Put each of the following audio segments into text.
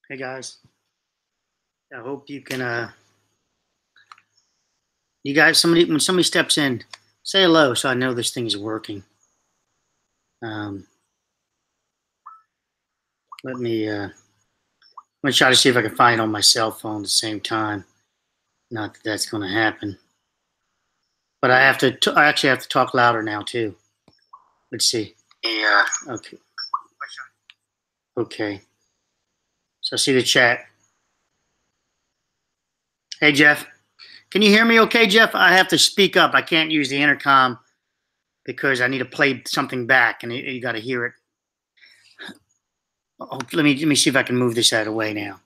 Hey guys, I hope you can. You guys, when somebody steps in, say hello so I know this thing is working. Um, let me. I'm gonna try to see if I can find it on my cell phone at the same time. Not that that's going to happen, but I have to. I actually have to talk louder now too. Let's see. Yeah. Okay. Okay. So I see the chat. Hey Jeff, can you hear me? Okay, Jeff. I have to speak up. I can't use the intercom because I need to play something back, and you got to hear it. Oh, let me see if I can move this out of the way now.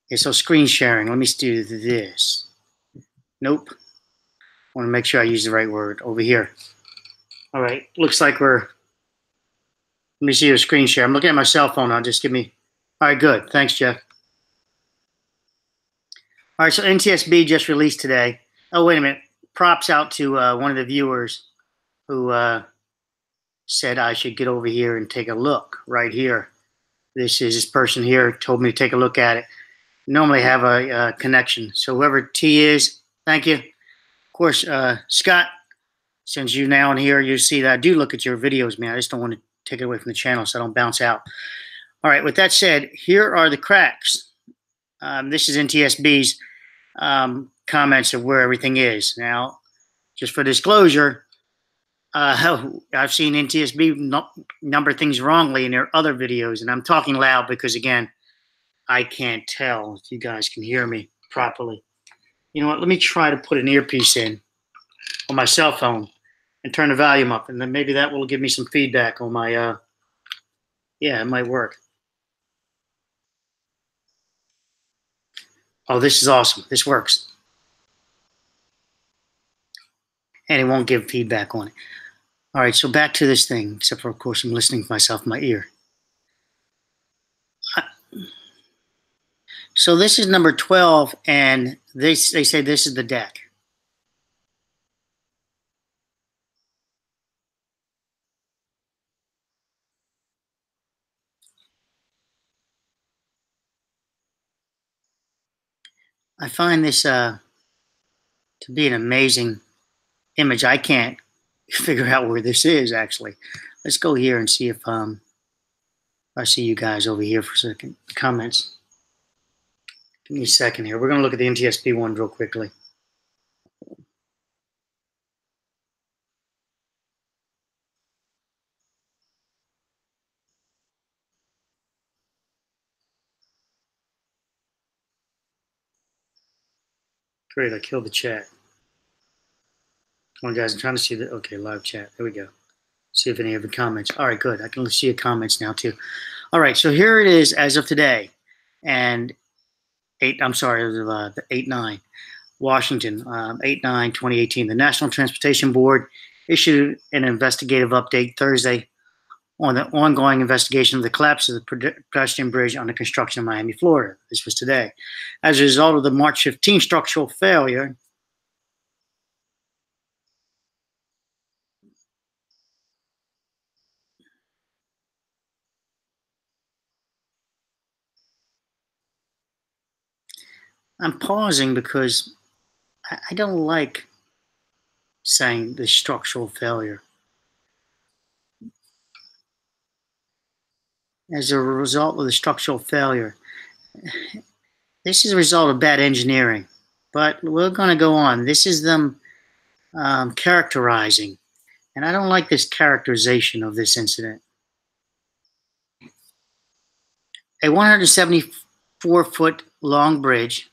Okay, so screen sharing. Let me do this. Nope. I want to make sure I use the right word over here. All right. Looks like we're. Let me see your screen share. I'm looking at my cell phone now. Just give me. All right. Good. Thanks, Jeff. All right. So NTSB just released today. Oh, wait a minute. Props out to one of the viewers who said I should get over here and take a look right here. This person here told me to take a look at it. Normally have a connection. So whoever T is, thank you. Of course, Scott, since you're now in here, you see that I do look at your videos, man. I just don't want to take it away from the channel so I don't bounce out. All right, with that said, here are the cracks. This is NTSB's comments of where everything is. Now, just for disclosure, I've seen NTSB number things wrongly in their other videos, and I'm talking loud because, again, I can't tell if you guys can hear me properly. You know what? Let me try to put an earpiece in on my cell phone and turn the volume up, and then maybe that will give me some feedback on my, yeah, it might work. Oh, this is awesome. This works. And it won't give feedback on it. All right, so back to this thing, except for, of course, I'm listening to myself in my ear. So this is number 12, and they say this is the deck. I find this to be an amazing image. I can't figure out where this is, actually. Let's go here and see if I see you guys over here for a second. Comments. Give me a second here. We're going to look at the NTSB one real quickly. Great, I killed the chat. Come on, guys, I'm trying to see the, okay, live chat. There we go. See if any of the comments. All right, good. I can see your comments now, too. All right, so here it is as of today. And the 8/9, Washington, 8/9/2018. The National Transportation Board issued an investigative update Thursday on the ongoing investigation of the collapse of the pedestrian bridge on the construction of Miami, Florida. This was today. As a result of the March 15 structural failure, I'm pausing because I don't like saying the structural failure. As a result of the structural failure, this is a result of bad engineering, but we're going to go on. This is them characterizing, and I don't like this characterization of this incident. A 174-foot long bridge,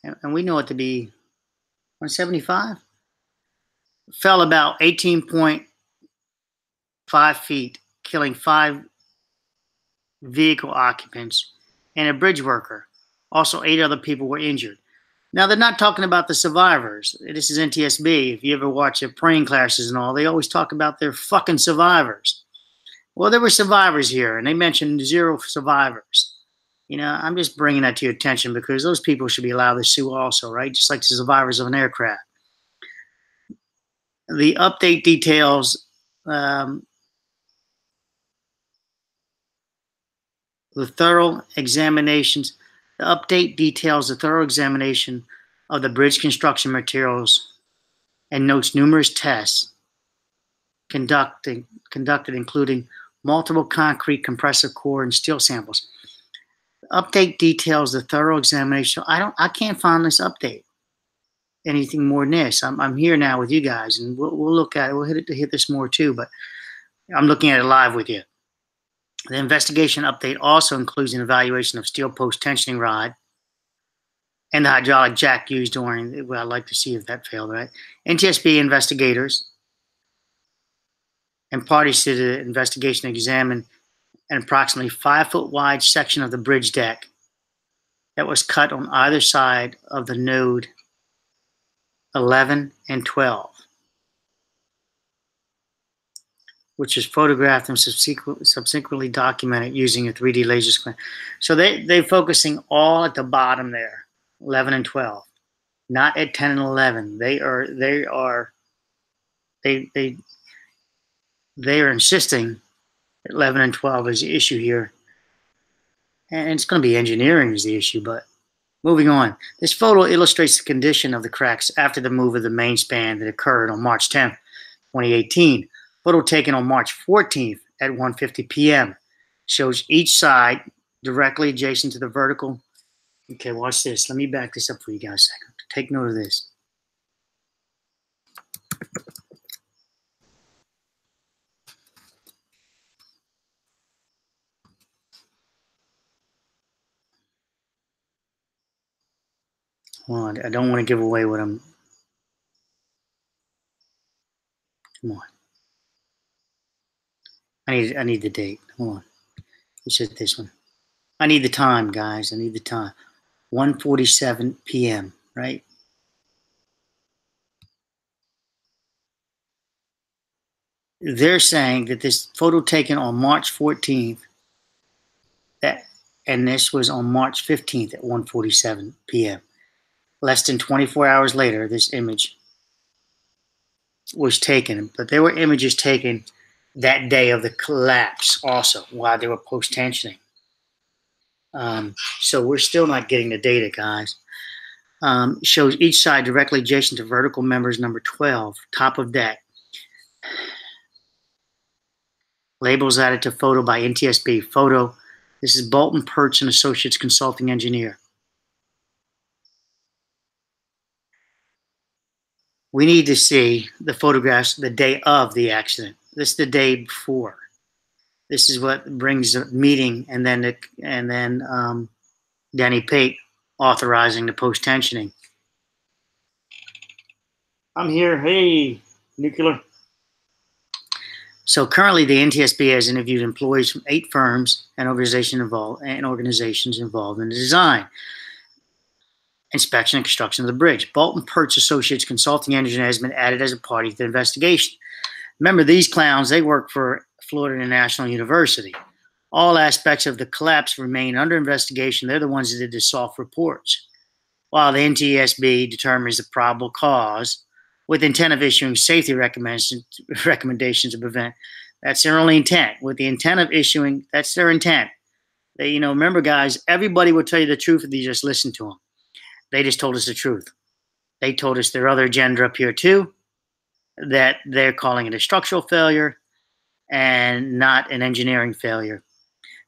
and we know it to be 175, fell about 18.5 feet, killing 5 vehicle occupants and a bridge worker. Also, 8 other people were injured. Now, they're not talking about the survivors. This is NTSB. If you ever watch their praying classes and all, they always talk about their fucking survivors. Well, there were survivors here, and they mentioned 0 survivors. You know, I'm just bringing that to your attention because those people should be allowed to sue also, right? Just like the survivors of an aircraft. The update details The thorough examinations. The update details the thorough examination of the bridge construction materials and notes numerous tests conducted, including multiple concrete, compressive core, and steel samples. The update details the thorough examination. I can't find this update anything more than this. I'm here now with you guys, and we'll look at it. We'll hit this more too, but I'm looking at it live with you. The investigation update also includes an evaluation of steel post tensioning rod and the hydraulic jack used during. Well, I'd like to see if that failed, right? NTSB investigators and parties to the investigation examined an approximately 5-foot wide section of the bridge deck that was cut on either side of the node 11 and 12, which is photographed and subsequently documented using a 3D laser scan. So they're focusing all at the bottom there, 11 and 12, not at 10 and 11. They are insisting that 11 and 12 is the issue here, and it's going to be engineering is the issue. But moving on, this photo illustrates the condition of the cracks after the move of the main span that occurred on March 10th, 2018. Photo taken on March 14th at 1:50 p.m. shows each side directly adjacent to the vertical. Okay, watch this. Let me back this up for you guys a second. Take note of this. Hold on, I don't want to give away what I'm. Come on. I need the date. Hold on. It's just this one. I need the time, guys. I need the time. 1:47 p.m., right? They're saying that this photo taken on March 14th, and this was on March 15th at 1:47 p.m. Less than 24 hours later, this image was taken, but there were images taken that day of the collapse also while they were post-tensioning. So we're still not getting the data, guys. Shows each side directly adjacent to vertical members number 12, top of deck. Labels added to photo by NTSB. Photo, this is Bolton, Perch and Associates Consulting Engineer. We need to see the photographs the day of the accident. This is the day before. This is what brings the meeting, and then Danny Pate authorizing the post-tensioning. I'm here. Hey, nuclear. So currently, the NTSB has interviewed employees from 8 firms and organizations involved in the design, inspection, and construction of the bridge. Bolton Perch Associates Consulting Engineer has been added as a party to the investigation. Remember, these clowns, they work for Florida International University. All aspects of the collapse remain under investigation. They're the ones that did the soft reports, while the NTSB determines the probable cause with intent of issuing safety recommendations to prevent. That's their only intent. With the intent of issuing, that's their intent. They, remember, guys, everybody will tell you the truth if you just listen to them. They just told us the truth. They told us their other agenda up here too, that they're calling it a structural failure and not an engineering failure.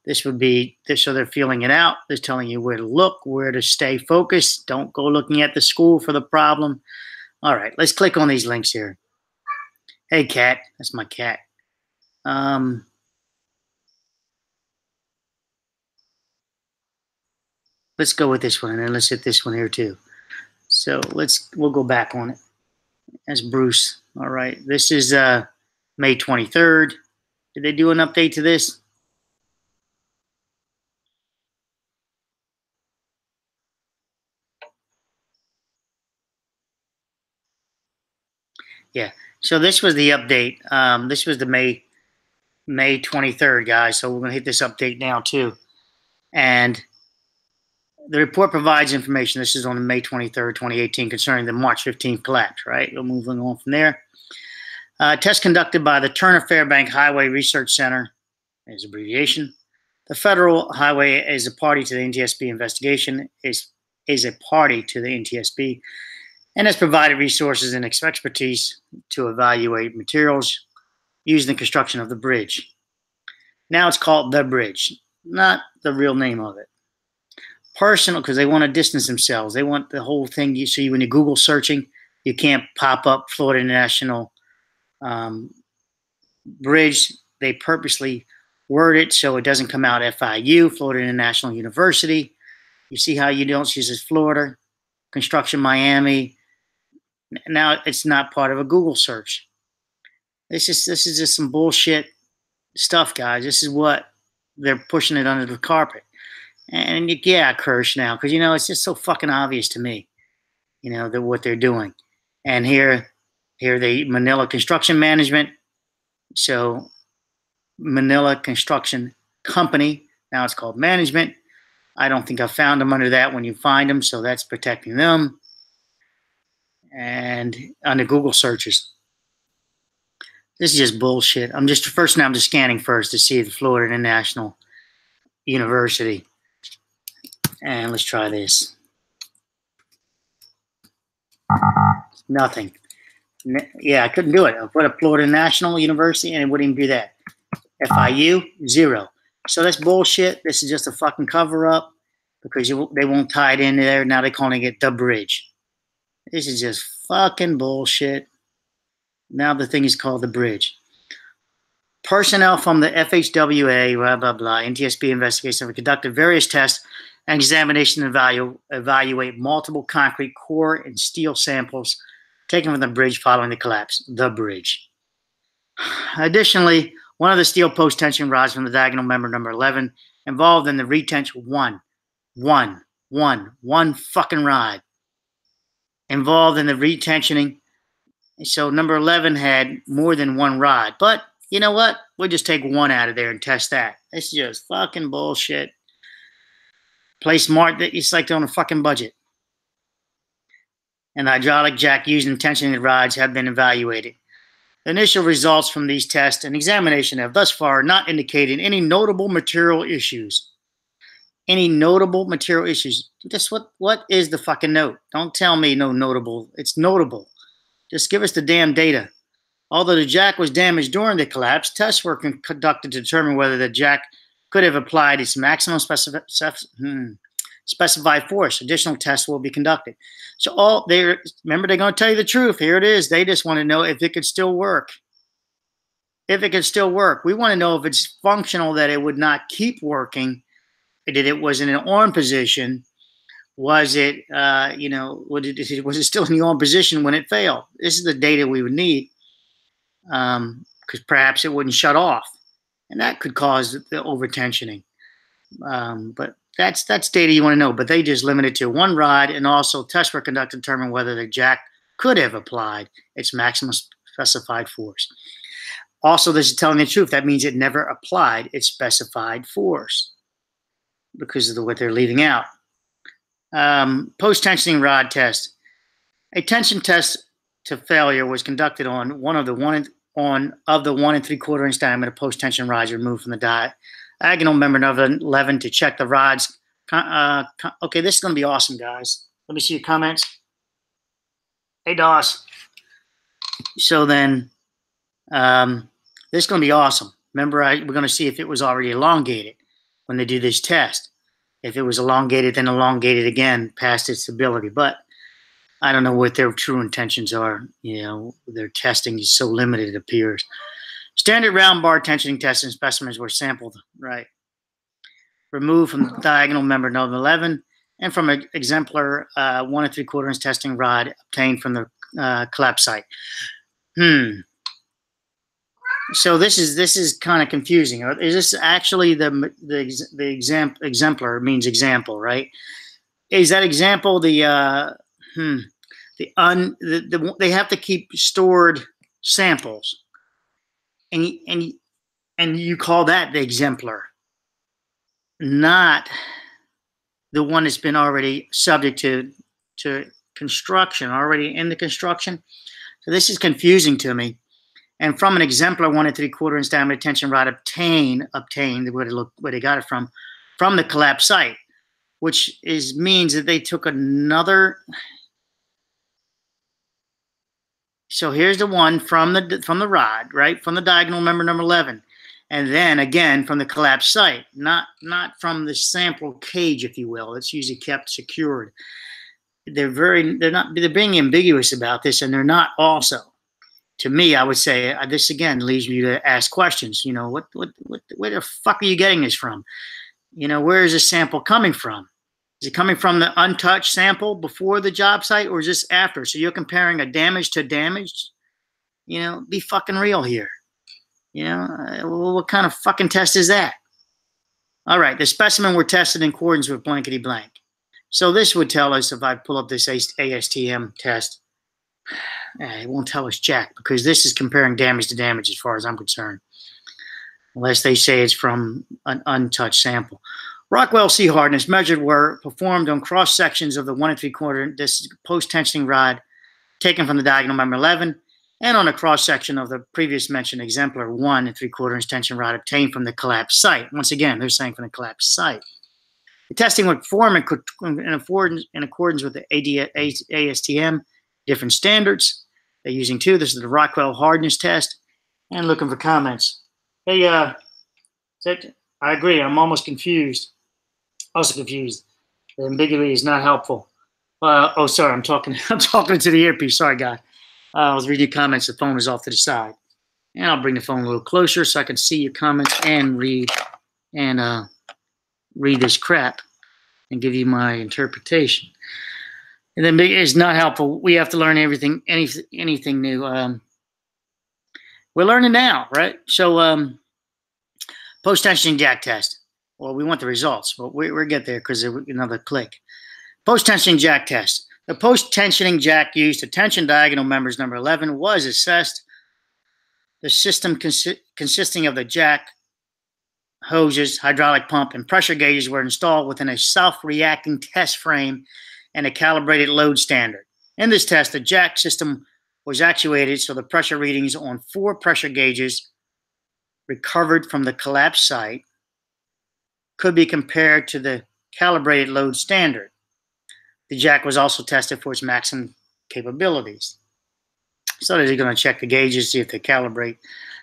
This would be, so they're feeling it out. They're telling you where to look, where to stay focused. Don't go looking at the school for the problem. All right, let's click on these links here. Hey, cat. That's my cat. Let's go with this one, and then let's hit this one here too. So we'll go back on it. That's Bruce. All right, this is May 23rd. Did they do an update to this? Yeah. So this was the update. This was the May 23rd, guys. So we're going to hit this update now too. And the report provides information. This is on May 23rd, 2018, concerning the March 15th collapse, right? We're moving on from there. Test conducted by the Turner Fairbank Highway Research Center, is abbreviation, The Federal Highway is a party to the NTSB investigation, is a party to the NTSB, and has provided resources and expertise to evaluate materials used in the construction of the bridge. Now it's called the bridge, not the real name of it. Personal, because they want to distance themselves. They want the whole thing. You see, when you Google searching, you can't pop up Florida International Bridge. They purposely word it so it doesn't come out FIU, Florida International University. You see how you don't see this Florida, Construction Miami. Now it's not part of a Google search. This is just some bullshit stuff, guys. This is what they're pushing it under the carpet. And yeah, I curse now because, you know, it's just so fucking obvious to me, you know, that what they're doing. And here the Manila Construction Management. So Manila Construction Company. Now it's called Management. I don't think I found them under that when you find them, so that's protecting them. And under Google searches. This is just bullshit. I'm just scanning first to see the Florida International University. And let's try this. Nothing. Yeah, I couldn't do it. I put a Florida National University and it wouldn't even do that. FIU, 0. So that's bullshit. This is just a fucking cover up because they won't tie it in there. Now they're calling it the bridge. This is just fucking bullshit. Now the thing is called the bridge. Personnel from the FHWA, blah, blah, blah, NTSB investigation have conducted various tests and examination and evaluate multiple concrete core and steel samples taken from the bridge following the collapse. The bridge. Additionally, one of the steel post tension rods from the diagonal member number 11 involved in the retention one fucking rod involved in the retensioning. So number 11 had more than one rod. But you know what? We'll just take one out of there and test that. It's just fucking bullshit. Play smart. It's like they're on a fucking budget. And the hydraulic jack used in tensioning the rods have been evaluated. The initial results from these tests and examination have thus far not indicated any notable material issues. Any notable material issues. Just what is the fucking note? Don't tell me no notable. It's notable. Just give us the damn data. Although the jack was damaged during the collapse, tests were conducted to determine whether the jack could have applied its maximum specified force. Additional tests will be conducted. So remember, they're going to tell you the truth. Here it is. They just want to know if it could still work. If it could still work. We want to know if it's functional, that it would not keep working, that it was in an on position. Was it, was it still in the on position when it failed? This is the data we would need, because perhaps it wouldn't shut off, and that could cause the overtensioning. But that's data you want to know. But they just limited to one rod, and also tests were conducted to determine whether the jack could have applied its maximum specified force. Also, this is telling the truth. That means it never applied its specified force because of what they're leaving out. Post-tensioning rod test. A tension test to failure was conducted on one of the 1 3/4 inch diameter post-tension rods removed from the diagonal member of 11 to check the rods. Okay, this is going to be awesome, guys. Let me see your comments. Hey, Doss. So then, this is going to be awesome. Remember, we're going to see if it was already elongated when they do this test. If it was elongated, then elongated again past its ability. But I don't know what their true intentions are. You know, their testing is so limited, it appears. Standard round bar tensioning testing specimens were sampled, right? Removed from the diagonal member number 11 and from an exemplar 1 3/4 inch testing rod obtained from the collapse site. So this is kind of confusing. Is this actually the exemplar means example, right? Is that example they have to keep stored samples, and you call that the exemplar, not the one that's been already subject to construction, already in the construction. So this is confusing to me. and from an exemplar 1 3/4 inch diameter tension rod obtained where they got it from the collapsed site, which means that they took another. So here's the one from the rod, right, from the diagonal member number 11, and then again from the collapsed site, not from the sample cage, if you will. It's usually kept secured. They're being ambiguous about this, and they're not also. To me, I would say this again leaves you to ask questions. You know, where the fuck are you getting this from? You know, where is this sample coming from? Is it coming from the untouched sample before the job site, or is this after? So you're comparing a damage to damaged? You know, be fucking real here. You know, what kind of fucking test is that? All right, the specimen were tested in accordance with blankety blank. So this would tell us, if I pull up this ASTM test, it won't tell us jack, because this is comparing damage to damage as far as I'm concerned, unless they say it's from an untouched sample. Rockwell C hardness measured were performed on cross sections of the 1 3/4 this post-tensioning rod taken from the diagonal member 11, and on a cross section of the previous mentioned exemplar 1 3/4 inch tension rod obtained from the collapsed site. Once again, they're saying from the collapsed site. The testing would perform in accordance with the ASTM, different standards. They're using two. This is the Rockwell hardness test. And looking for comments. Hey, I agree. I'm almost confused. Also confused. The ambiguity is not helpful. Oh, sorry. I'm talking to the earpiece. Sorry, guy. I was reading comments. The phone is off to the side. And I'll bring the phone a little closer so I can see your comments and read this crap and give you my interpretation. And then it's not helpful. We have to learn anything new. We're learning now, right? So post-tensioning jack test. Well, we want the results, but we'll get there because another click. Post-tensioning jack test. The post-tensioning jack used to tension diagonal members number 11 was assessed. The system consisting of the jack, hoses, hydraulic pump, and pressure gauges were installed within a self-reacting test frame and a calibrated load standard. In this test, the jack system was actuated so the pressure readings on 4 pressure gauges recovered from the collapsed site could be compared to the calibrated load standard. The jack was also tested for its maximum capabilities. So they're going to check the gauges, see if they calibrate.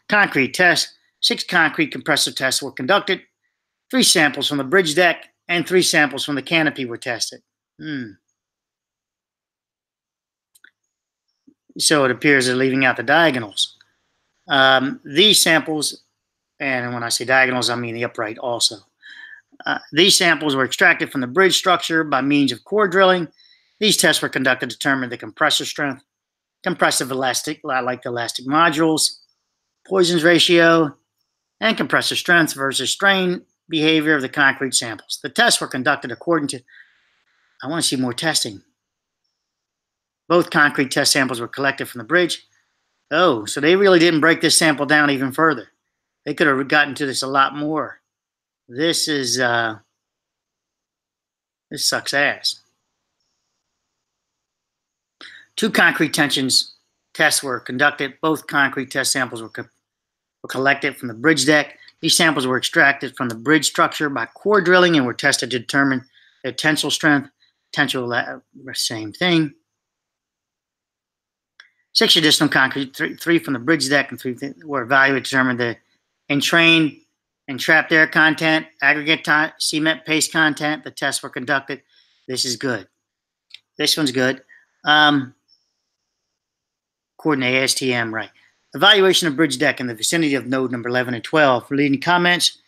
Concrete test. 6 concrete compressor tests were conducted. 3 samples from the bridge deck and 3 samples from the canopy were tested. So it appears they're leaving out the diagonals. These samples, and when I say diagonals, I mean the upright also. These samples were extracted from the bridge structure by means of core drilling. These tests were conducted to determine the compressor strength, compressive elastic, like the elastic modules, Poisson's ratio, and compressor strength versus strain behavior of the concrete samples. The tests were conducted according to, I want to see more testing. Both concrete test samples were collected from the bridge. Oh, so they really didn't break this sample down even further. They could have gotten to this a lot more. This sucks ass. 2 concrete tensions tests were conducted. Both concrete test samples were collected from the bridge deck. These samples were extracted from the bridge structure by core drilling and were tested to determine their tensile strength. Same thing. 6 additional concrete, 3 from the bridge deck and 3 were evaluated to determine the entrained and trapped air content, aggregate cement paste content. The tests were conducted. This is good. This one's good. According to ASTM, right. Evaluation of bridge deck in the vicinity of node number 11 and 12. Leading comments.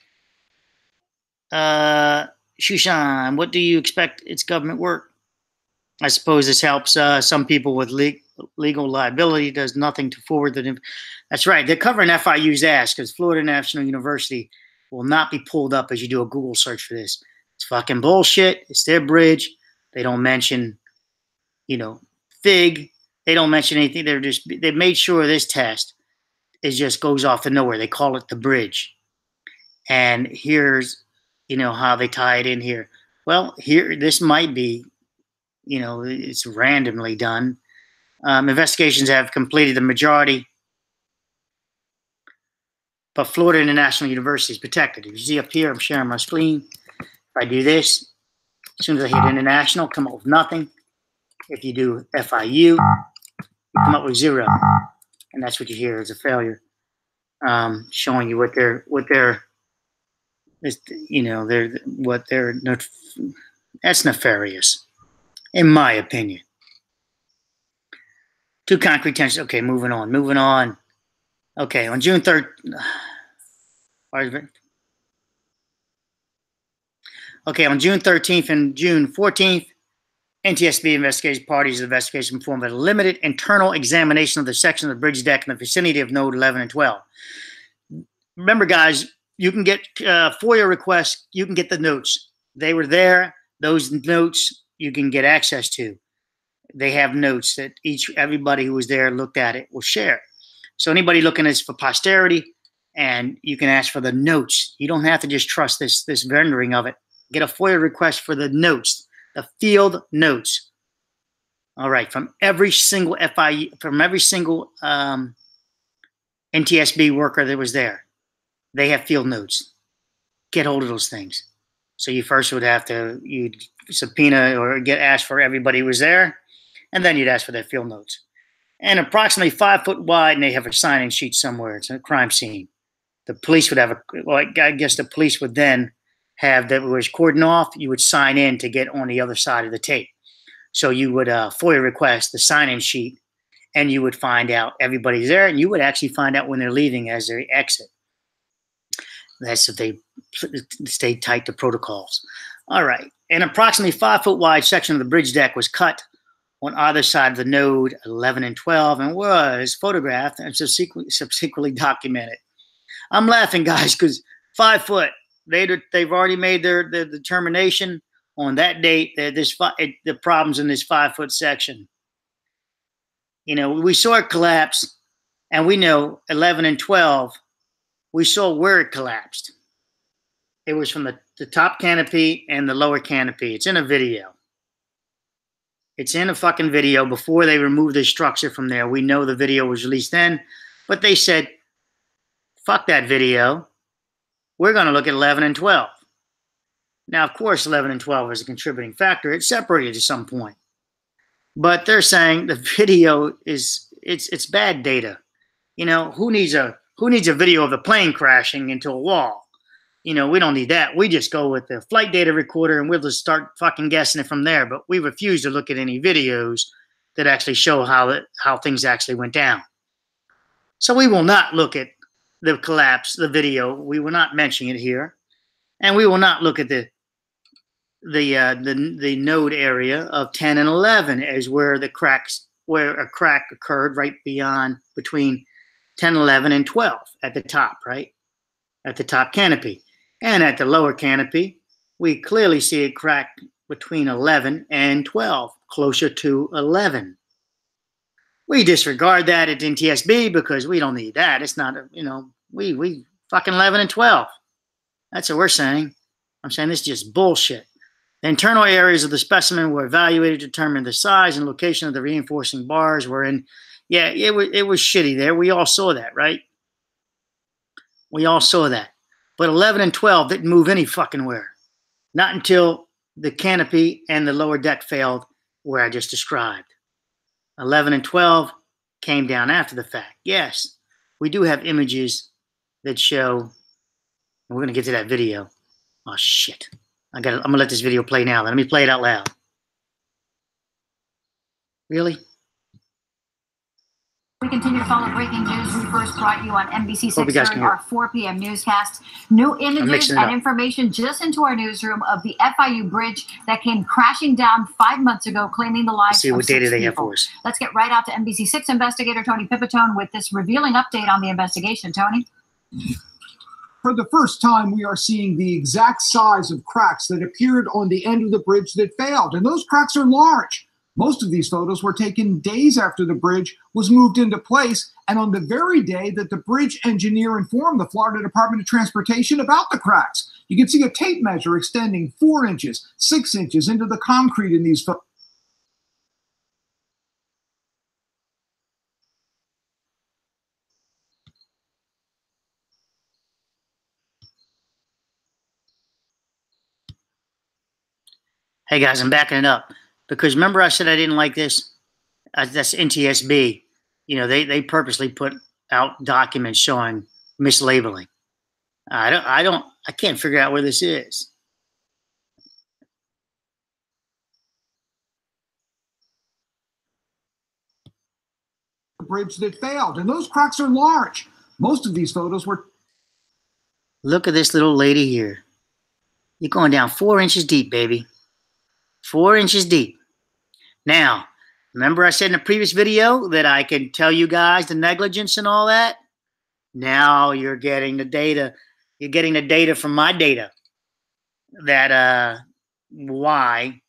Shushan, what do you expect its government work? I suppose this helps some people with legal liability. Does nothing to forward the. That's right. They're covering FIU's ass because Florida National University will not be pulled up as you do a Google search for this. It's fucking bullshit. It's their bridge. They don't mention, FIG. They don't mention anything. They made sure this test just goes off to nowhere. They call it the bridge. And here's, how they tie it in here. Well, this might be, it's randomly done. Investigations have completed the majority But Florida International University is protected. If you see up here, I'm sharing my screen. If I do this, as soon as I hit international, come up with nothing. If you do FIU, you come up with 0. And that's what you hear as a failure. Showing you what they're that's nefarious, in my opinion. 2 concrete tensions. Okay, moving on. Okay, on June 3rd. Okay, on June 13th and June 14th, NTSB investigation parties of the investigation performed a limited internal examination of the section of the bridge deck in the vicinity of node 11 and 12. Remember, guys, you can get FOIA requests. You can get the notes. They were there. Those notes you can get access to. They have notes that everybody who was there looked at it will share. So anybody looking at this for posterity, and you can ask for the notes. You don't have to just trust this rendering of it. Get a FOIA request for the notes, the field notes. All right, from every single FIU, from every single NTSB worker that was there. They have field notes. Get hold of those things. So you first would have to you'd subpoena or get asked for everybody who was there, and then you'd ask for their field notes. And approximately 5 foot wide, and they have a sign-in sheet somewhere. It's a crime scene. The police would have I guess the police would then have that was cordoned off. You would sign in to get on the other side of the tape. So you would FOIA request the sign-in sheet, and you would find out everybody's there, and you would actually find out when they're leaving as they exit. That's if they stay tight to protocols. All right. An approximately 5 foot wide section of the bridge deck was cut on either side of the node 11 and 12 and was photographed and subsequently documented. I'm laughing, guys, because 5 foot, they've already made their determination on that date that the problems in this 5 foot section. You know, we saw it collapse, and we know 11 and 12, we saw where it collapsed. It was from the top canopy and the lower canopy. It's in a video. It's in a fucking video before they removed the structure from there. We know the video was released then, but they said, fuck that video. We're going to look at 11 and 12. Now, of course, 11 and 12 is a contributing factor. It's separated at some point. But they're saying the video it's bad data. You know, who needs a video of the plane crashing into a wall? You know, we don't need that. We just go with the flight data recorder and we'll just start fucking guessing it from there. But we refuse to look at any videos that actually show how things actually went down. So we will not look at the collapse, the video. We will not mention it here. And we will not look at the node area of 10 and 11 as where a crack occurred right between 10, 11, and 12 at the top, right? At the top canopy. And at the lower canopy, we clearly see a crack between 11 and 12, closer to 11. We disregard that at NTSB because we don't need that. It's not, we fucking 11 and 12. That's what we're saying. I'm saying this is just bullshit. The internal areas of the specimen were evaluated to determine the size and location of the reinforcing bars were in. Yeah, it was shitty there. We all saw that, right? We all saw that. But 11 and 12 didn't move any fucking where. Not until the canopy and the lower deck failed where I just described. 11 and 12 came down after the fact. Yes, we do have images that show, and we're going to get to that video. Oh, shit. I'm going to let this video play now. Let me play it out loud. Really? We continue to follow breaking news. We first brought you on NBC 6 during our 4 p.m. newscast. New images and information just into our newsroom of the FIU bridge that came crashing down 5 months ago, claiming the lives of 6 people. Let's get right out to NBC 6 investigator Tony Pipitone with this revealing update on the investigation. Tony? For the first time, we are seeing the exact size of cracks that appeared on the end of the bridge that failed, and those cracks are large. Most of these photos were taken days after the bridge was moved into place and on the very day that the bridge engineer informed the Florida Department of Transportation about the cracks. You can see a tape measure extending 4 inches, 6 inches into the concrete in these photos. Hey guys, I'm backing it up because remember I said I didn't like this? That's NTSB. You know, they purposely put out documents showing mislabeling. I can't figure out where this is. Bridge that failed, and those cracks are large. Most of these photos were. Look at this little lady here. You're going down 4 inches deep, baby. 4 inches deep. Now, remember I said in a previous video that I could tell you guys the negligence and all that? Now you're getting the data. You're getting the data from my data. That why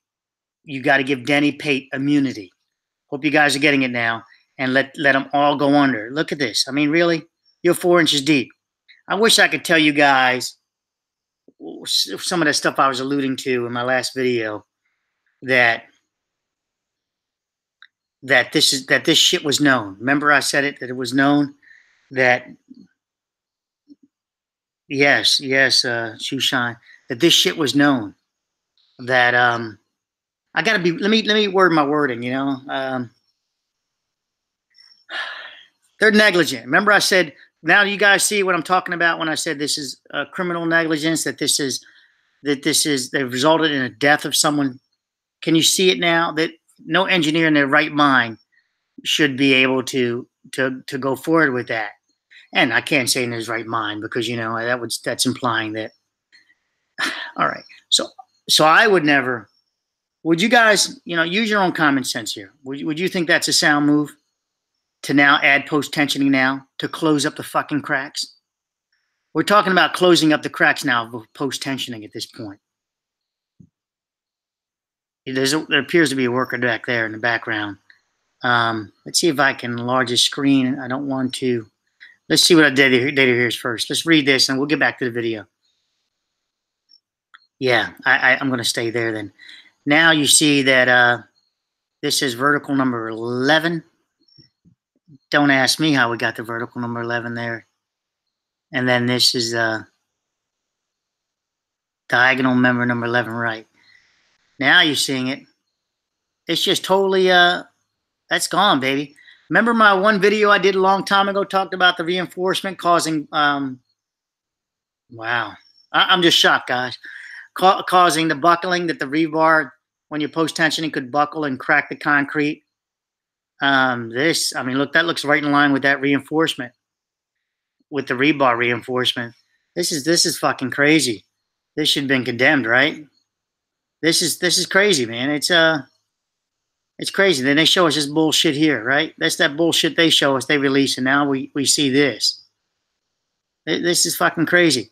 you got to give Denny Pate immunity. Hope you guys are getting it now. And let them all go under. Look at this. I mean, really? You're 4 inches deep. I wish I could tell you guys some of the stuff I was alluding to in my last video, that this shit was known. Remember I said it, that it was known that yes, Shoeshine, that this shit was known. That I gotta be, let me word my wording, you know. They're negligent. Remember I said, now you guys see what I'm talking about when I said this is criminal negligence, that they've resulted in a death of someone. Can you see it now? That no engineer in their right mind should be able to go forward with that. And I can't say in his right mind because, you know, that's implying that. All right. So I would never, would you guys, you know, use your own common sense here. Would you think that's a sound move? To now add post-tensioning now to close up the fucking cracks? We're talking about closing up the cracks now of post-tensioning at this point. There appears to be a worker back there in the background. Let's see if I can enlarge the screen. I don't want to. Let's see what our data here is first. Let's read this and we'll get back to the video. Yeah, I'm going to stay there then. Now you see that this is vertical number 11. Don't ask me how we got the vertical number 11 there. And then this is diagonal member number 11, right. Now you're seeing it. It's just totally, that's gone, baby. Remember my one video I did a long time ago, talked about the reinforcement causing, wow. I'm just shocked, guys. Causing the buckling, that the rebar, when you're post-tensioning, could buckle and crack the concrete. I mean, look, that looks right in line with that reinforcement, with the rebar reinforcement. This is fucking crazy. This should have been condemned, right? This is crazy, man. It's crazy. Then they show us this bullshit here, right? That's that bullshit they show us, they release, and now we see this. This is fucking crazy.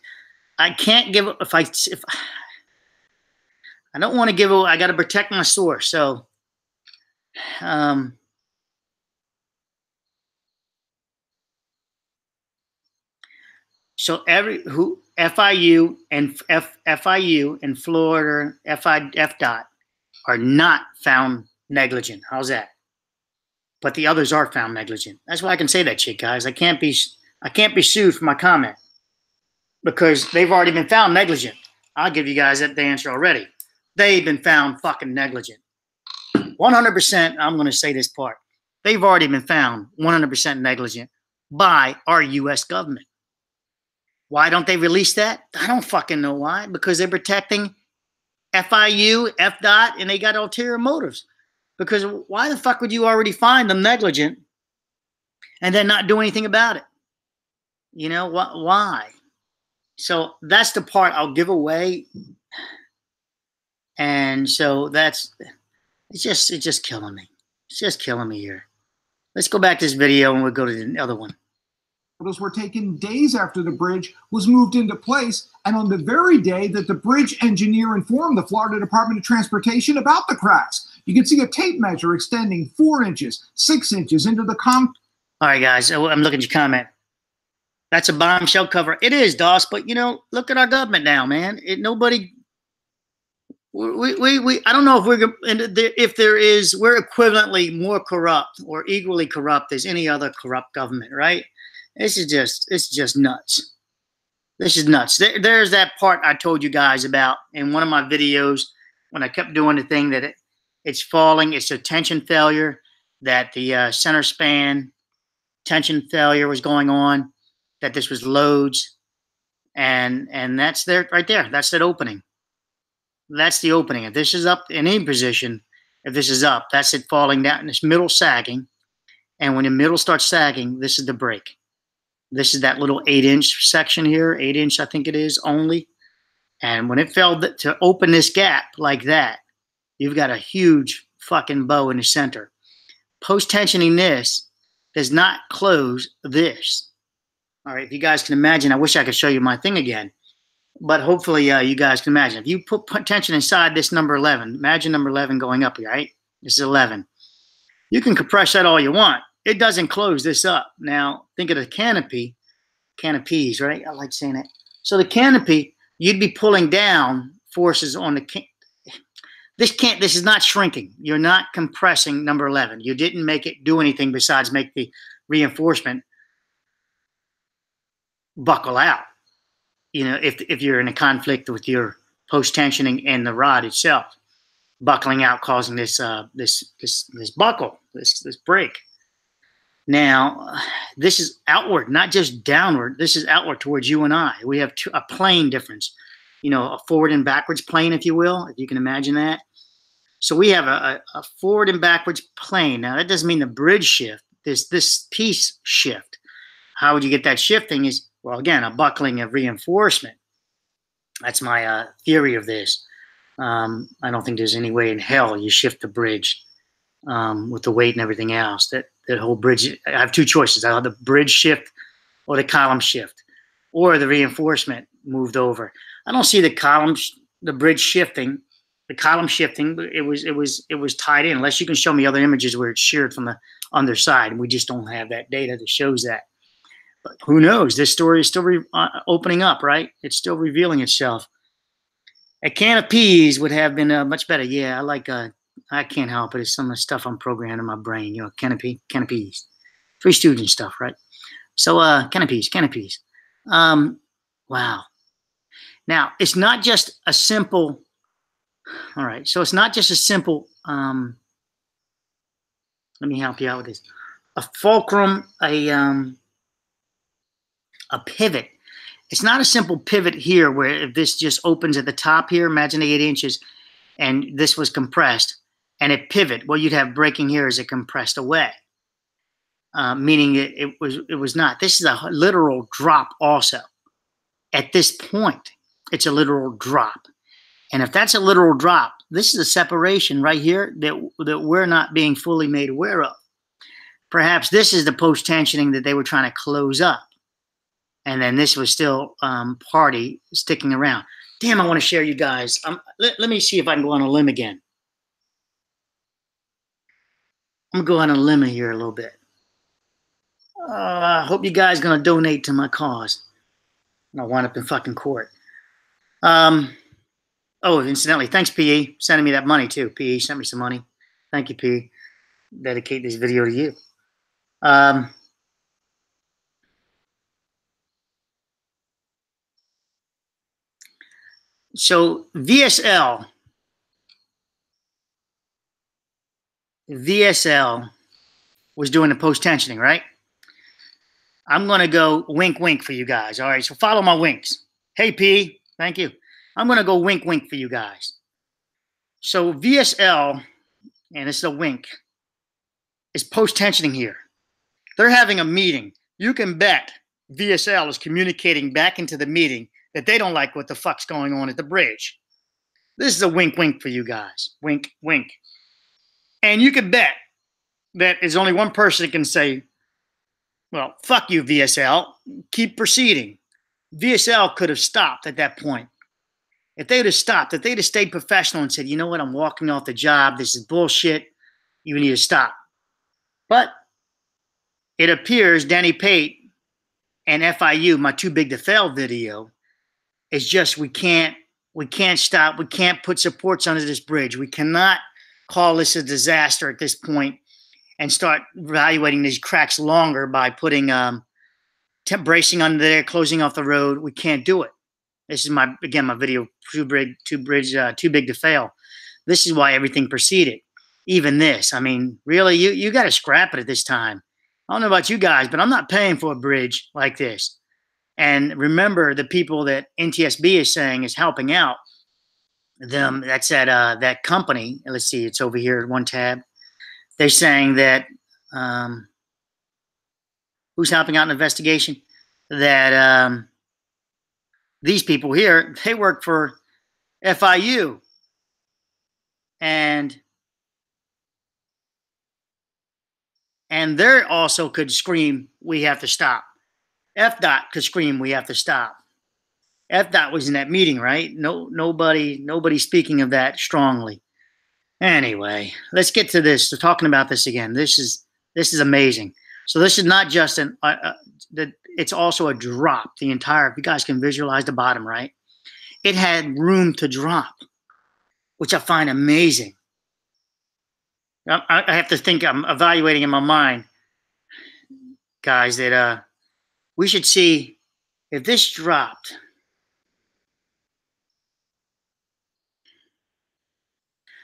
I can't give, if I don't want to give, I got to protect my source. So, so FIU and Florida FDOT are not found negligent. How's that? But the others are found negligent. That's why I can say that shit, guys. I can't be sued for my comment because they've already been found negligent. I'll give you guys the answer already. They've been found fucking negligent. 100%. I'm going to say this part. They've already been found 100% negligent by our U.S. government. Why don't they release that? I don't fucking know why. Because they're protecting FIU, FDOT, and they got ulterior motives. Because why the fuck would you already find them negligent and then not do anything about it? You know, why? So that's the part I'll give away. And so it's just killing me. It's just killing me here. Let's go back to this video and we'll go to the other one. Photos were taken days after the bridge was moved into place, and on the very day that the bridge engineer informed the Florida Department of Transportation about the cracks. You can see a tape measure extending 4 inches, 6 inches into the All right, guys, I'm looking at your comment. That's a bombshell cover. It is, Doss, but, you know, look at our government now, man. I don't know if we're equivalently more corrupt or equally corrupt as any other corrupt government, right? It's just nuts. This is nuts. There's that part I told you guys about in one of my videos when I kept doing the thing that it's falling. It's a tension failure, that the center span tension failure was going on, that this was loads, and that's there right there. That's that opening. That's the opening. If this is up in any position, if this is up, that's it falling down. This middle sagging, and when the middle starts sagging, this is the break. This is that little 8-inch section here, 8-inch I think it is only. And when it fell to open this gap like that, you've got a huge fucking bow in the center. Post-tensioning this does not close this. All right, if you guys can imagine, I wish I could show you my thing again, but hopefully you guys can imagine. If you put tension inside this number 11, imagine number 11 going up here, right? This is 11. You can compress that all you want. It doesn't close this up. Now, think of the canopy, canopies, right? I like saying that. So the canopy, you'd be pulling down forces on the this is not shrinking. You're not compressing number 11. You didn't make it do anything besides make the reinforcement buckle out. You know, if you're in a conflict with your post-tensioning and the rod itself, buckling out, causing this this buckle, this break. Now, this is outward, not just downward. This is outward towards you and I. We have a plane difference, you know, a forward and backwards plane, if you will, if you can imagine that. So we have a forward and backwards plane. Now, that doesn't mean the bridge shift, this piece shift. How would you get that shifting is, well, again, a buckling of reinforcement. That's my theory of this. I don't think there's any way in hell you shift the bridge with the weight and everything else. That whole bridge, I have two choices. I have the bridge shift or the column shift, or the reinforcement moved over. I don't see the bridge shifting, the column shifting. It was tied in, unless you can show me other images where it's sheared from the underside. We just don't have that data that shows that. But who knows? This story is still opening up, right? It's still revealing itself. A can of peas would have been much better. Yeah, I like, I can't help it. It's some of the stuff I'm programming in my brain. You know, can of peas. Three Stooges stuff, right? So, can of peas. Wow. Now, it's not just a simple, all right, so it's not just a simple, let me help you out with this. A fulcrum, a pivot. It's not a simple pivot here where if this just opens at the top here, imagine the 8 inches, and this was compressed, and it pivot. Well, you'd have breaking here as it compressed away, meaning it was not. This is a literal drop also. At this point, it's a literal drop. And if that's a literal drop, this is a separation right here that we're not being fully made aware of. Perhaps this is the post-tensioning that they were trying to close up. And then this was still party sticking around. Damn, I want to share you guys. Let me see if I can go on a limb again. I'm going to go on a limb here a little bit. I hope you guys are going to donate to my cause. I'll wind up in fucking court. Oh, incidentally, thanks, PE, sending me that money too. PE sent me some money. Thank you, PE. Dedicate this video to you. So VSL was doing the post-tensioning, right? I'm going to go wink, wink for you guys. All right, so follow my winks. Hey, P, thank you. I'm going to go wink, wink for you guys. So VSL, and this is a wink, is post-tensioning here. They're having a meeting. You can bet VSL is communicating back into the meeting that they don't like what the fuck's going on at the bridge. This is a wink, wink for you guys. Wink, wink. And you can bet that there's only one person that can say, well, fuck you, VSL. Keep proceeding. VSL could have stopped at that point. If they'd have stopped, if they'd have stayed professional and said, you know what, I'm walking off the job. This is bullshit. You need to stop. But it appears Danny Pate and FIU, my too big to fail video, is just we can't stop. We can't put supports under this bridge. We cannot call this a disaster at this point and start evaluating these cracks longer by putting bracing under there, closing off the road. We can't do it. This is my video too big to fail. This is why everything proceeded. Even this. I mean, really, you got to scrap it at this time. I don't know about you guys, but I'm not paying for a bridge like this. And remember, the people that NTSB is saying is helping out them. That's at that company. Let's see, it's over here at one tab. They're saying that who's helping out in the investigation? That these people here, they work for FIU. And they also could scream, we have to stop. FDOT could scream, we have to stop. FDOT was in that meeting, right? Nobody speaking of that strongly. Anyway, let's get to this. We're talking about this again. This is amazing. So this is not just it's also a drop. The entire, if you guys can visualize the bottom, right? It had room to drop, which I find amazing. I have to think, I'm evaluating in my mind, guys, that we should see if this dropped.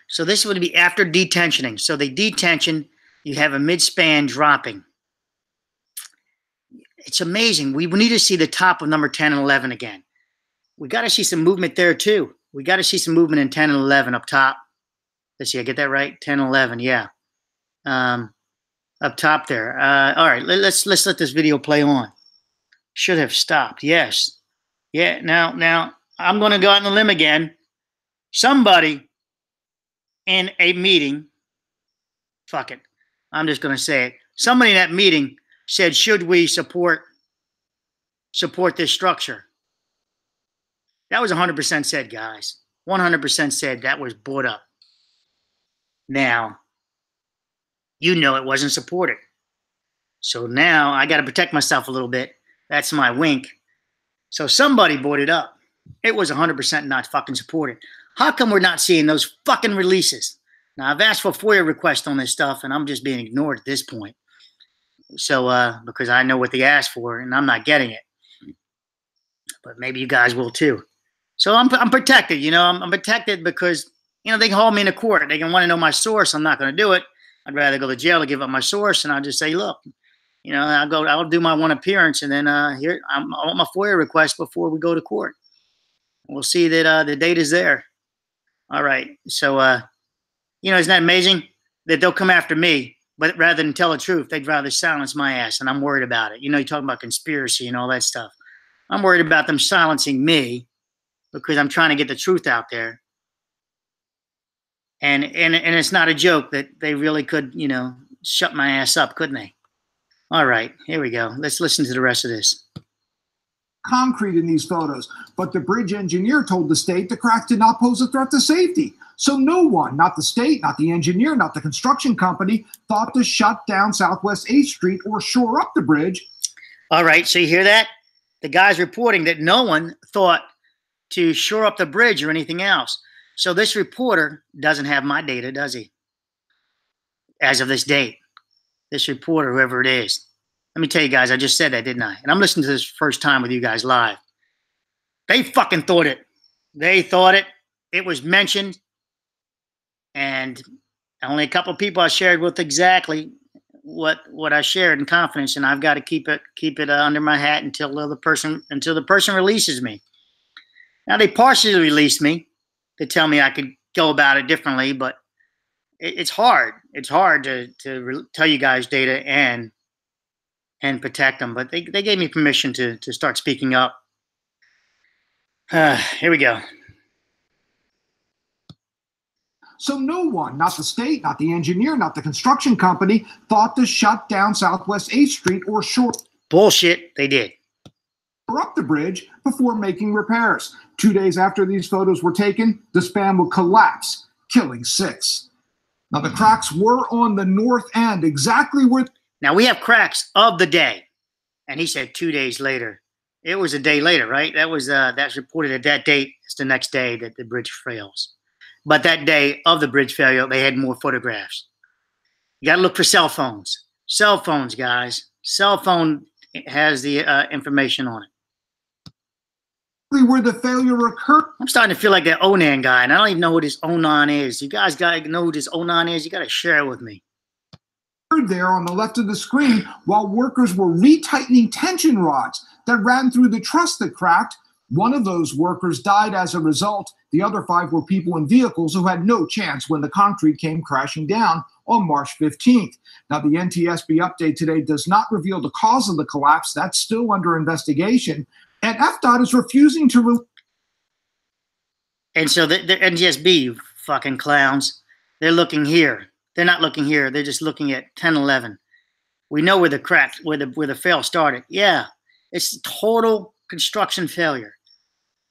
So this would be after detensioning. So they detention, you have a mid-span dropping. It's amazing. We need to see the top of number 10 and 11 again. We got to see some movement there too. We got to see some movement in 10 and 11 up top. Let's see, I get that right? 10 and 11, yeah. Up top there. All right, let's let this video play on. Should have stopped, yes. Yeah, now I'm going to go out on a limb again. Somebody in a meeting, fuck it, I'm just going to say it. Somebody in that meeting said, should we support this structure? That was 100% said, guys. 100% said that was brought up. Now, you know it wasn't supported. So now I got to protect myself a little bit. That's my wink. So somebody brought it up. It was 100% not fucking supported. How come we're not seeing those fucking releases? Now, I've asked for FOIA requests on this stuff, and I'm just being ignored at this point. So, because I know what they asked for, and I'm not getting it. But maybe you guys will too. So I'm protected, you know. I'm protected because, you know, they can hold me in a court. They can want to know my source. I'm not going to do it. I'd rather go to jail to give up my source, and I'll just say, look, you know, I'll do my one appearance, and then here I want my FOIA request before we go to court. We'll see that the date is there. All right. So, you know, isn't that amazing that they'll come after me, but rather than tell the truth, they'd rather silence my ass, and I'm worried about it. You know, you're talking about conspiracy and all that stuff. I'm worried about them silencing me because I'm trying to get the truth out there. And it's not a joke that they really could, you know, shut my ass up, couldn't they? All right, here we go. Let's listen to the rest of this. Concrete in these photos, but the bridge engineer told the state the cracks did not pose a threat to safety. So no one, not the state, not the engineer, not the construction company, thought to shut down Southwest 8th Street or shore up the bridge. All right, so you hear that? The guy's reporting that no one thought to shore up the bridge or anything else. So this reporter doesn't have my data, does he? As of this date. This reporter, whoever it is. Let me tell you guys, I just said that, didn't I? And I'm listening to this first time with you guys live. They fucking thought it. They thought it. It was mentioned. And only a couple of people I shared with exactly what I shared in confidence, and I've got to keep it under my hat until the person releases me. Now they partially released me to tell me I could go about it differently, but it's hard. It's hard to tell you guys data and protect them. But they gave me permission to start speaking up. Here we go. So no one, not the state, not the engineer, not the construction company, thought to shut down Southwest 8th Street or shore bullshit. They did. Up the bridge before making repairs. 2 days after these photos were taken, the span would collapse, killing 6. Now the cracks were on the north end, exactly where. Now we have cracks of the day, and he said 2 days later. It was a day later, right? That was that's reported at that date. It's the next day that the bridge fails. But that day of the bridge failure, they had more photographs. You got to look for cell phones. Cell phones, guys. Cell phone has the information on it. where the failure occurred. I'm starting to feel like that Onan guy, and I don't even know what his Onan is. You guys got to know what his Onan is. You got to share it with me. There on the left of the screen, while workers were retightening tension rods that ran through the truss that cracked. One of those workers died as a result. The other 5 were people in vehicles who had no chance when the concrete came crashing down on March 15th. Now, the NTSB update today does not reveal the cause of the collapse. That's still under investigation. And FDOT is refusing to. And so the NTSB, you fucking clowns, they're looking here. They're not looking here. They're just looking at 10-11. We know where the crack, where the fail started. Yeah, it's total construction failure.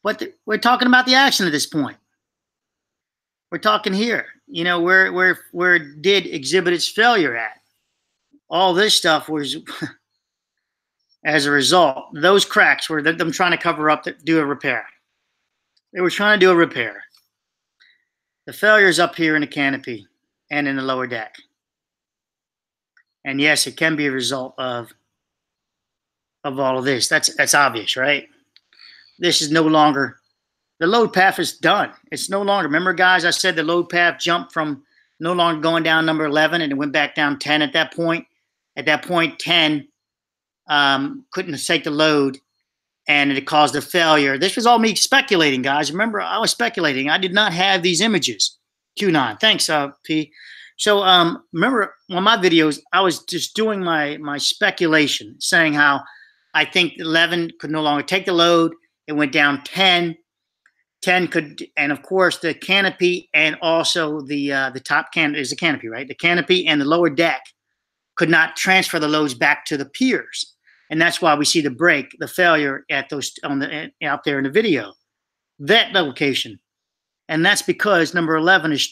But we're talking about the action at this point. We're talking here. You know, where did exhibit its failure at? All this stuff was as a result. Those cracks were them trying to cover up, do a repair. They were trying to do a repair. The failure is up here in the canopy and in the lower deck. And yes, it can be a result of all of this. That's obvious, right? This is no longer, the load path is done. It's no longer, remember guys, I said the load path jumped from no longer going down number 11 and it went back down 10 at that point. At that point, 10 couldn't take the load and it caused a failure. This was all me speculating, guys. Remember, I was speculating. I did not have these images. Q9, thanks, P. So remember, on my videos, I was just doing my speculation, saying how I think 11 could no longer take the load. It went down 10. 10 could, and of course the canopy and also the top canopy is the canopy, right? The canopy and the lower deck could not transfer the loads back to the piers, and that's why we see the break, the failure at those out there in the video, that location, and that's because number 11 is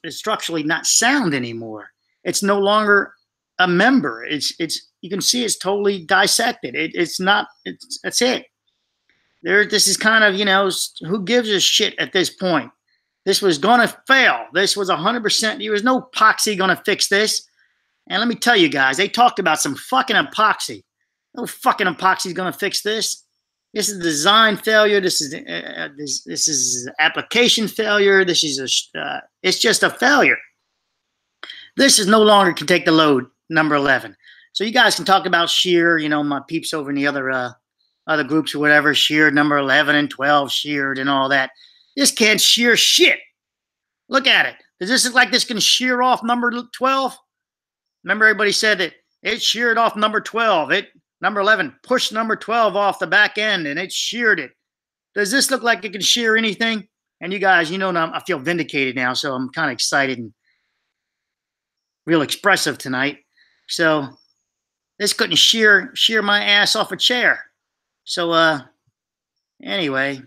structurally not sound anymore. It's no longer a member. It's you can see it's totally dissected. It's not. That's it. This is kind of, you know, who gives a shit at this point? This was going to fail. This was 100%. There was no epoxy going to fix this. And let me tell you guys, they talked about some fucking epoxy. No fucking epoxy is going to fix this. This is design failure. This is application failure. This is it's just a failure. This is no longer can take the load, number 11. So you guys can talk about shear, you know, my peeps over in the other groups or whatever, sheared number 11 and 12, sheared and all that. This can't shear shit. Look at it. Does this look like this can shear off number 12? Remember everybody said that it sheared off number 12. Number 11 pushed number 12 off the back end and it sheared it. Does this look like it can shear anything? And you guys, you know, I feel vindicated now, so I'm kind of excited and real expressive tonight. So this couldn't shear my ass off a chair. So anyway,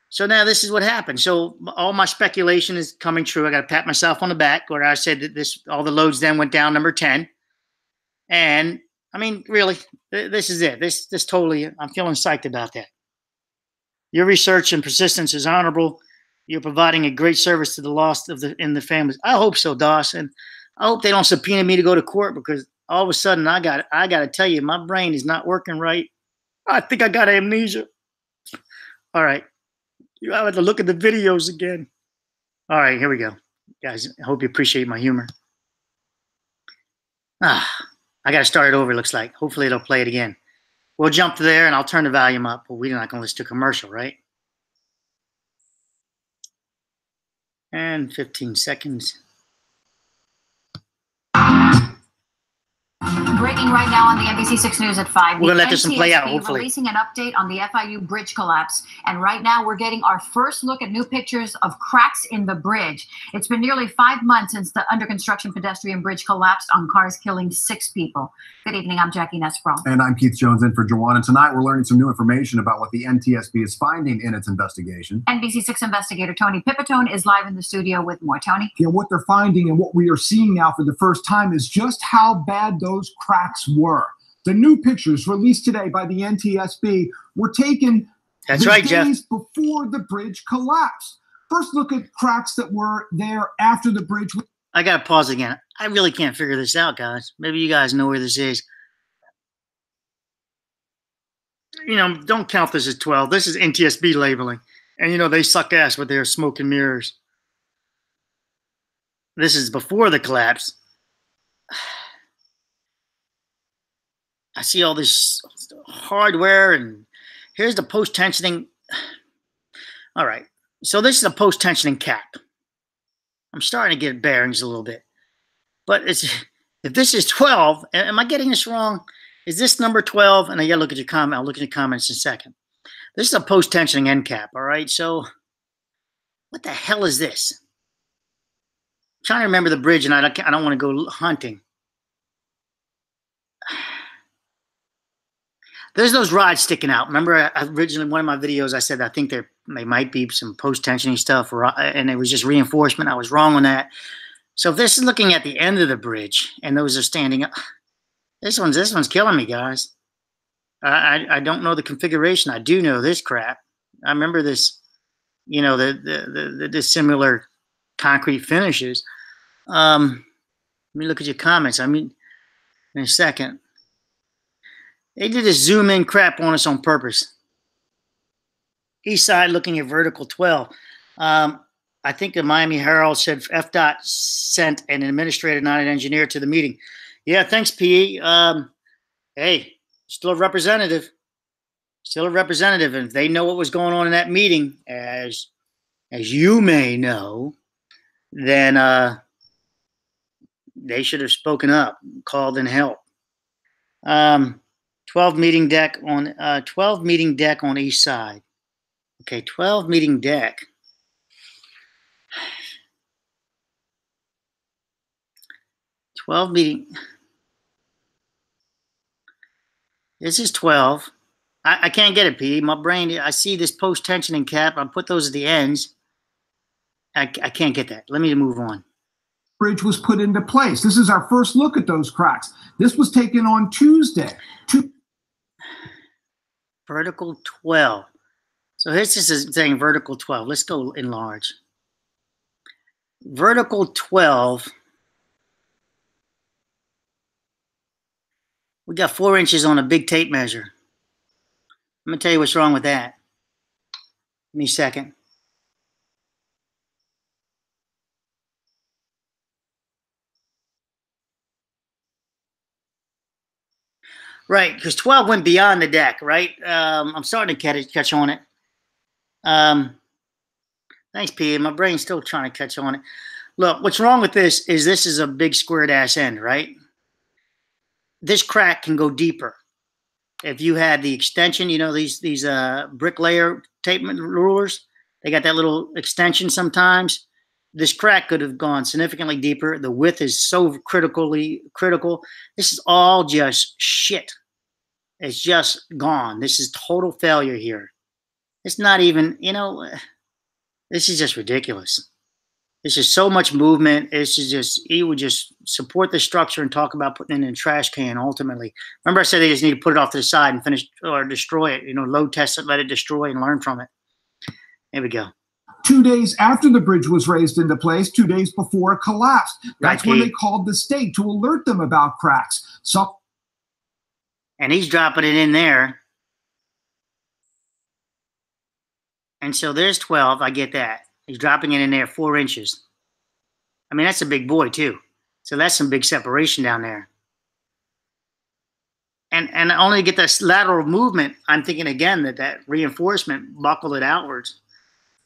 so now this is what happened. So all my speculation is coming true. I got to pat myself on the back where I said that all the loads then went down number 10. And I mean, really, this is it. This totally, I'm feeling psyched about that. Your research and persistence is honorable. You're providing a great service to the lost in the families. I hope so, Dawson. I hope they don't subpoena me to go to court, because all of a sudden I got to tell you, my brain is not working right. I think I got amnesia. All right. You have to look at the videos again. All right, here we go. Guys, I hope you appreciate my humor. I got to start it over, it looks like. Hopefully it'll play it again. We'll jump to there and I'll turn the volume up, but we're not going to listen to commercial, right? And 15 seconds. Breaking right now on the NBC6 News at 5. We're going to let this one play out, hopefully. Releasing an update on the FIU bridge collapse. And right now we're getting our first look at new pictures of cracks in the bridge. It's been nearly 5 months since the under construction pedestrian bridge collapsed on cars, killing 6 people. Good evening. I'm Jackie Nesbro. And I'm Keith Jones in for Joanna. Tonight we're learning some new information about what the NTSB is finding in its investigation. NBC6 investigator Tony Pipitone is live in the studio with more. Tony? Yeah, what they're finding and what we are seeing now for the first time is just how bad those cracks were. The new pictures released today by the NTSB were taken days before the bridge collapsed. First, look at cracks that were there after the bridge. I got to pause again. I really can't figure this out, guys. Maybe you guys know where this is. you know, don't count this as 12. This is NTSB labeling. And, you know, they suck ass with their smoke and mirrors. This is before the collapse. I see all this hardware, and here's the post-tensioning. All right. So this is a post-tensioning cap. I'm starting to get bearings a little bit. But if this is 12, am I getting this wrong? Is this number 12? And I got to look at your comment. I'll look at your comments in a second. This is a post-tensioning end cap, all right? So what the hell is this? I'm trying to remember the bridge, and I don't want to go hunting. There's those rods sticking out. Remember, originally, one of my videos, I said I think there might be some post-tensioning stuff, and it was just reinforcement. I was wrong on that. So if this is looking at the end of the bridge, and those are standing up, this one's killing me, guys. I don't know the configuration. I do know this crap. I remember this, you know, the dissimilar concrete finishes. Let me look at your comments. I mean, in a second. They did this zoom in crap on us on purpose. East side looking at vertical 12. I think the Miami Herald said FDOT sent an administrator, not an engineer, to the meeting. Yeah, thanks, PE. Hey, still a representative. Still a representative. And if they know what was going on in that meeting, as you may know, then they should have spoken up, called in help. 12 meeting deck on east side. Okay, 12 meeting deck. This is 12. I can't get it, P. My brain, I see this post-tensioning cap. I put those at the ends. I can't get that. Let me move on. Bridge was put into place. This is our first look at those cracks. This was taken on Tuesday. Vertical 12. So this is saying vertical 12. Let's go enlarge. Vertical 12. We got 4 inches on a big tape measure. I'm going to tell you what's wrong with that. Give me a second. Right, because 12 went beyond the deck, right? I'm starting to catch on it. Thanks, P. My brain's still trying to catch on it. Look, what's wrong with this is a big squared ass end, right? This crack can go deeper. If you had the extension, you know, these bricklayer tape rulers, they got that little extension sometimes. This crack could have gone significantly deeper. The width is so critical. This is all just shit. It's just gone. This is total failure here. It's not even, you know, this is just ridiculous. This is so much movement. This is just, he would just support the structure and talk about putting it in a trash can ultimately. Remember I said they just need to put it off to the side and finish or destroy it, you know, load test it, let it destroy and learn from it. There we go. 2 days after the bridge was raised into place, 2 days before it collapsed. That's when they called the state to alert them about cracks. And he's dropping it in there. And so there's 12. I get that. He's dropping it in there 4 inches. I mean, that's a big boy, too. So that's some big separation down there. And only to get this lateral movement, I'm thinking again that reinforcement buckled it outwards.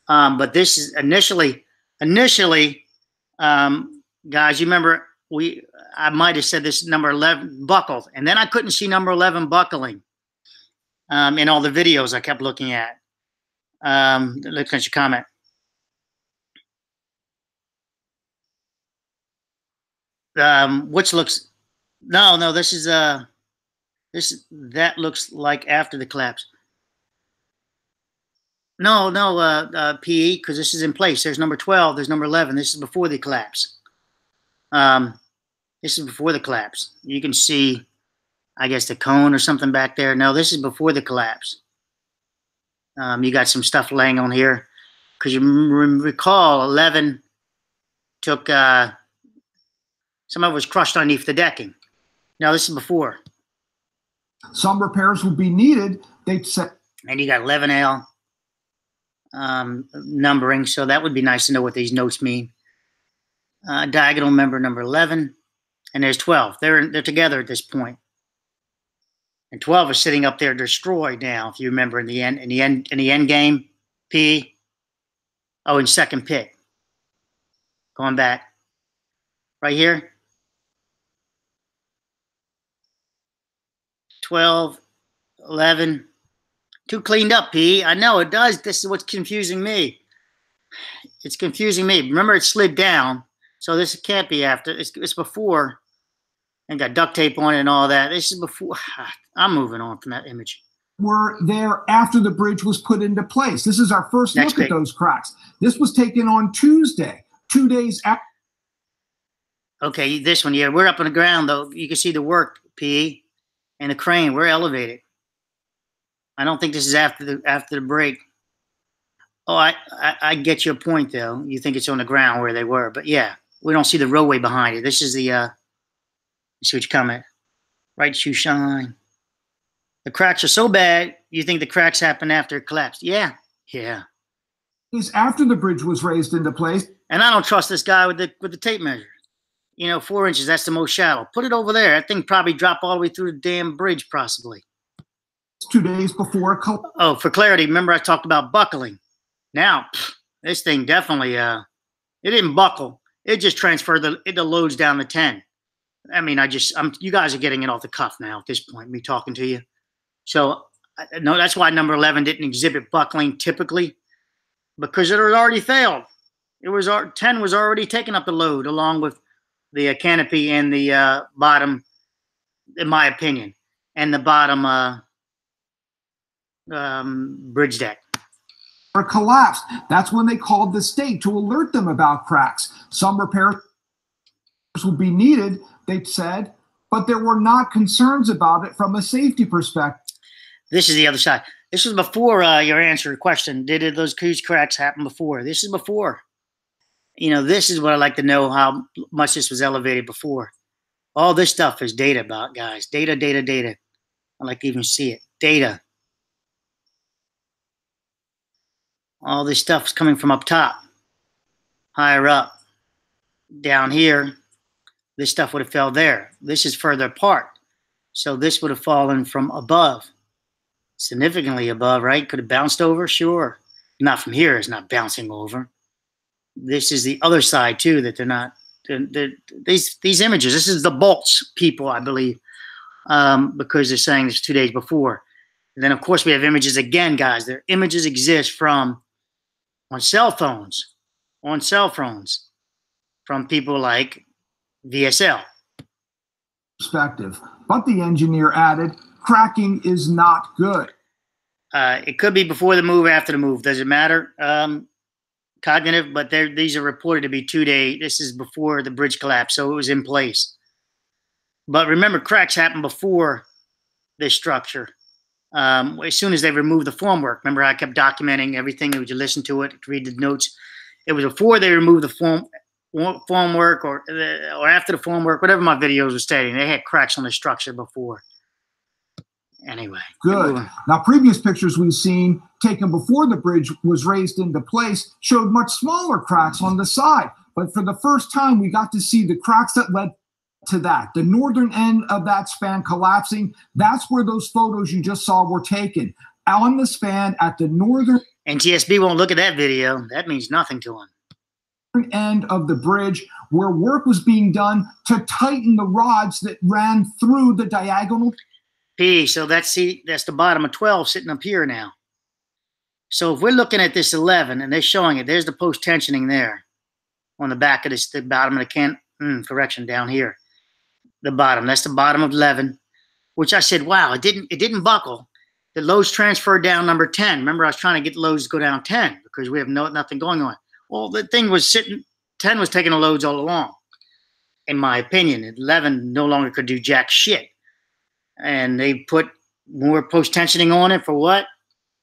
But this is initially, guys, you remember I might have said this number 11 buckled, and then I couldn't see number 11 buckling in all the videos I kept looking at. Look at your comment. Which looks, no, this is that looks like after the collapse. No, PE, because this is in place. There's number 12. There's number 11. This is before the collapse. This is before the collapse. You can see, I guess, the cone or something back there. No, this is before the collapse. You got some stuff laying on here. Because you recall, 11 took, some of it was crushed underneath the decking. Now, this is before. Some repairs will be needed, they said. And you got 11L numbering, so that would be nice to know what these notes mean. Diagonal member number 11, and there's 12. They're together at this point. And 12 is sitting up there destroyed now, if you remember in the end game, P. Oh, in second pick. Going back. Right here. 12, 11. Too cleaned up, P. I know it does. This is what's confusing me. It's confusing me. Remember, it slid down. So this can't be after. It's before. And got duct tape on it and all that. This is before. I'm moving on from that image. Were there after the bridge was put into place. This is our first look at those cracks. This was taken on Tuesday, 2 days after. Okay, this one, yeah. We're up on the ground, though. You can see the work, P, and the crane. We're elevated. I don't think this is after the break. Oh, I get your point, though. You think it's on the ground where they were. But, yeah, we don't see the roadway behind it. This is the switch comment. Right shoe shine. The cracks are so bad, you think the cracks happened after it collapsed. Yeah, yeah. Is after the bridge was raised into place. And I don't trust this guy with the tape measure. You know, 4 inches, that's the most shallow. Put it over there. That thing probably dropped all the way through the damn bridge, possibly. 2 days before. Oh, for clarity, remember I talked about buckling. Now, this thing definitely, it didn't buckle. It just transferred the loads down to 10. I mean, you guys are getting it off the cuff now at this point, me talking to you. So, no, that's why number 11 didn't exhibit buckling typically, because it had already failed. 10 was already taking up the load along with the canopy and the bottom, in my opinion, and the bottom bridge deck. Or collapsed. That's when they called the state to alert them about cracks. Some repairs would be needed, they said, but there were not concerns about it from a safety perspective. This is the other side. This was before your answer question. Did those cracks happen before? This is before. You know, this is what I like to know, how much this was elevated before. All this stuff is data about, guys. Data, data, data. I like to even see it. Data. All this stuff is coming from up top. Higher up. Down here, this stuff would have fell there. This is further apart. So this would have fallen from above. Significantly above, right? Could have bounced over, sure. Not from here, it's not bouncing over. This is the other side too, that they're not. These images, this is the bolts people, I believe, because they're saying this 2 days before. And then of course we have images again, guys. Their images exist from on cell phones, from people like VSL. Perspective, but the engineer added, cracking is not good. It could be before the move, after the move. Does it matter? Cognitive, but these are reported to be 2 days. This is before the bridge collapse, so it was in place. But remember, cracks happen before this structure. As soon as they removed the formwork, remember I kept documenting everything. You listen to it, read the notes. It was before they removed the formwork or after the formwork, whatever my videos were stating. They had cracks on the structure before. Anyway. Good. Now, previous pictures we've seen taken before the bridge was raised into place showed much smaller cracks on the side. But for the first time, we got to see the cracks that led to that. The northern end of that span collapsing, that's where those photos you just saw were taken. On the span at the northern... NTSB won't look at that video. That means nothing to them. End of the bridge where work was being done to tighten the rods that ran through the diagonal... P, so that's the bottom of 12 sitting up here now. So if we're looking at this 11 and they're showing it, there's the post tensioning there on the back of this, the bottom of the correction down here. The bottom, that's the bottom of 11, which I said, wow, it didn't buckle. The loads transferred down number 10. Remember, I was trying to get the loads to go down 10 because we have nothing going on. Well, the thing was 10 was taking the loads all along. In my opinion, 11 no longer could do jack shit. And they put more post-tensioning on it for what?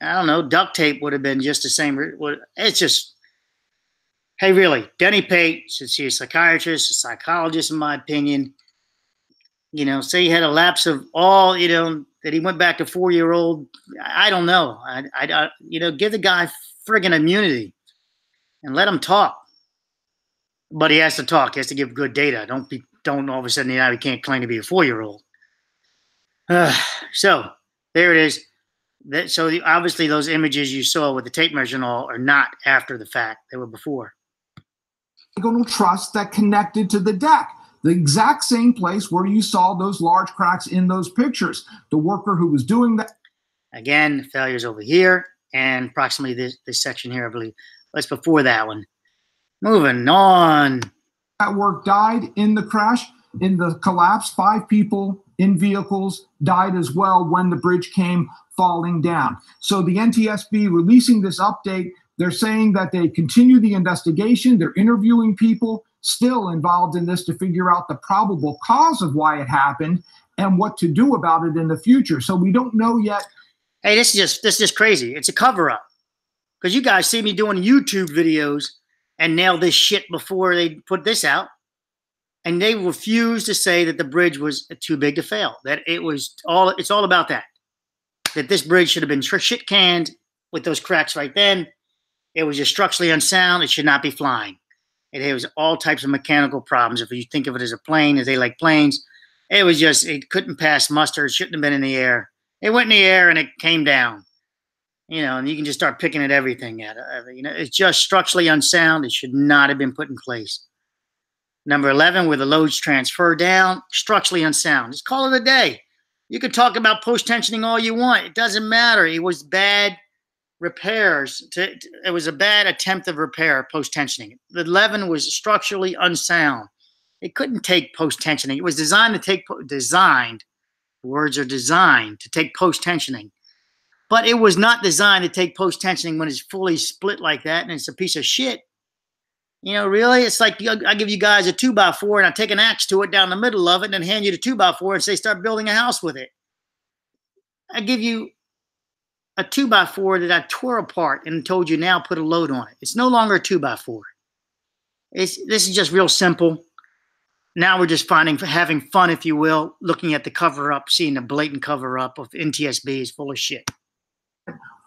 I don't know. Duct tape would have been just the same. It's just, hey, really, Denny Pate should see a psychiatrist, a psychologist, in my opinion. say he had a lapse of all, that he went back to 4-year-old. I don't know. I give the guy friggin' immunity and let him talk. But he has to talk. He has to give good data. Don't all of a sudden he can't claim to be a 4-year-old. So there it is. Obviously those images you saw with the tape measure and all are not after the fact. They were before. Truss that connected to the deck. The exact same place where you saw those large cracks in those pictures. The worker who was doing that. Again, failures over here and approximately this section here, I believe. That's before that one. Moving on. That work died in the crash, in the collapse. 5 people in vehicles died as well when the bridge came falling down. So the NTSB releasing this update, they're saying that they continue the investigation. They're interviewing people still involved in this to figure out the probable cause of why it happened and what to do about it in the future. So we don't know yet. Hey, this is just crazy. It's a cover-up. Because you guys see me doing YouTube videos and nail this shit before they put this out. And they refuse to say that the bridge was too big to fail. That it's all about that. That this bridge should have been shit canned with those cracks right then. It was just structurally unsound. It should not be flying. It was all types of mechanical problems. If you think of it as a plane, as they like planes, it couldn't pass muster. It shouldn't have been in the air. It went in the air and it came down. And you can just start picking at everything. It's just structurally unsound. It should not have been put in place. Number 11, where the loads transfer down, structurally unsound. Just call it a day. You could talk about post-tensioning all you want. It doesn't matter. It was bad repairs. It was a bad attempt of repair post-tensioning. The 11 was structurally unsound. It couldn't take post-tensioning. It was designed to take words are designed to take post-tensioning. But it was not designed to take post-tensioning when it's fully split like that and it's a piece of shit. Really? It's like I give you guys a 2x4 and I take an axe to it down the middle of it and then hand you the 2x4 and say start building a house with it. I give you a 2x4 that I tore apart and told you now put a load on it. It's no longer a 2x4. This is just real simple. Now we're just having fun, if you will, looking at the cover-up, seeing the blatant cover-up of NTSB is full of shit.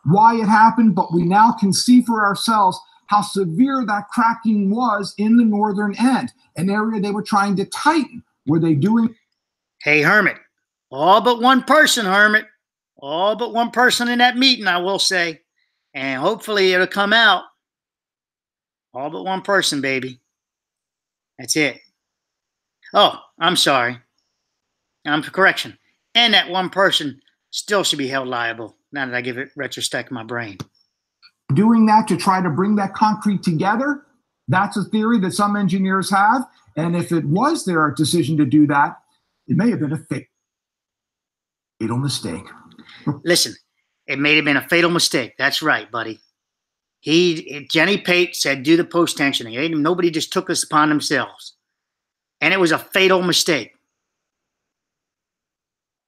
Why it happened, but we now can see for ourselves how severe that cracking was in the northern end, an area they were trying to tighten. Were they doing? Hey, Hermit, all but one person, Hermit, all but one person in that meeting, I will say, and hopefully it'll come out. All but one person, baby. That's it. Oh, I'm sorry. Correction. And that one person still should be held liable, now that I give it retrospect in my brain. Doing that to try to bring that concrete together, that's a theory that some engineers have. And if it was their decision to do that, it may have been a fatal mistake. Listen, it may have been a fatal mistake. That's right, buddy. Jenny Pate said, do the post-tensioning. Nobody just took this upon themselves. And it was a fatal mistake.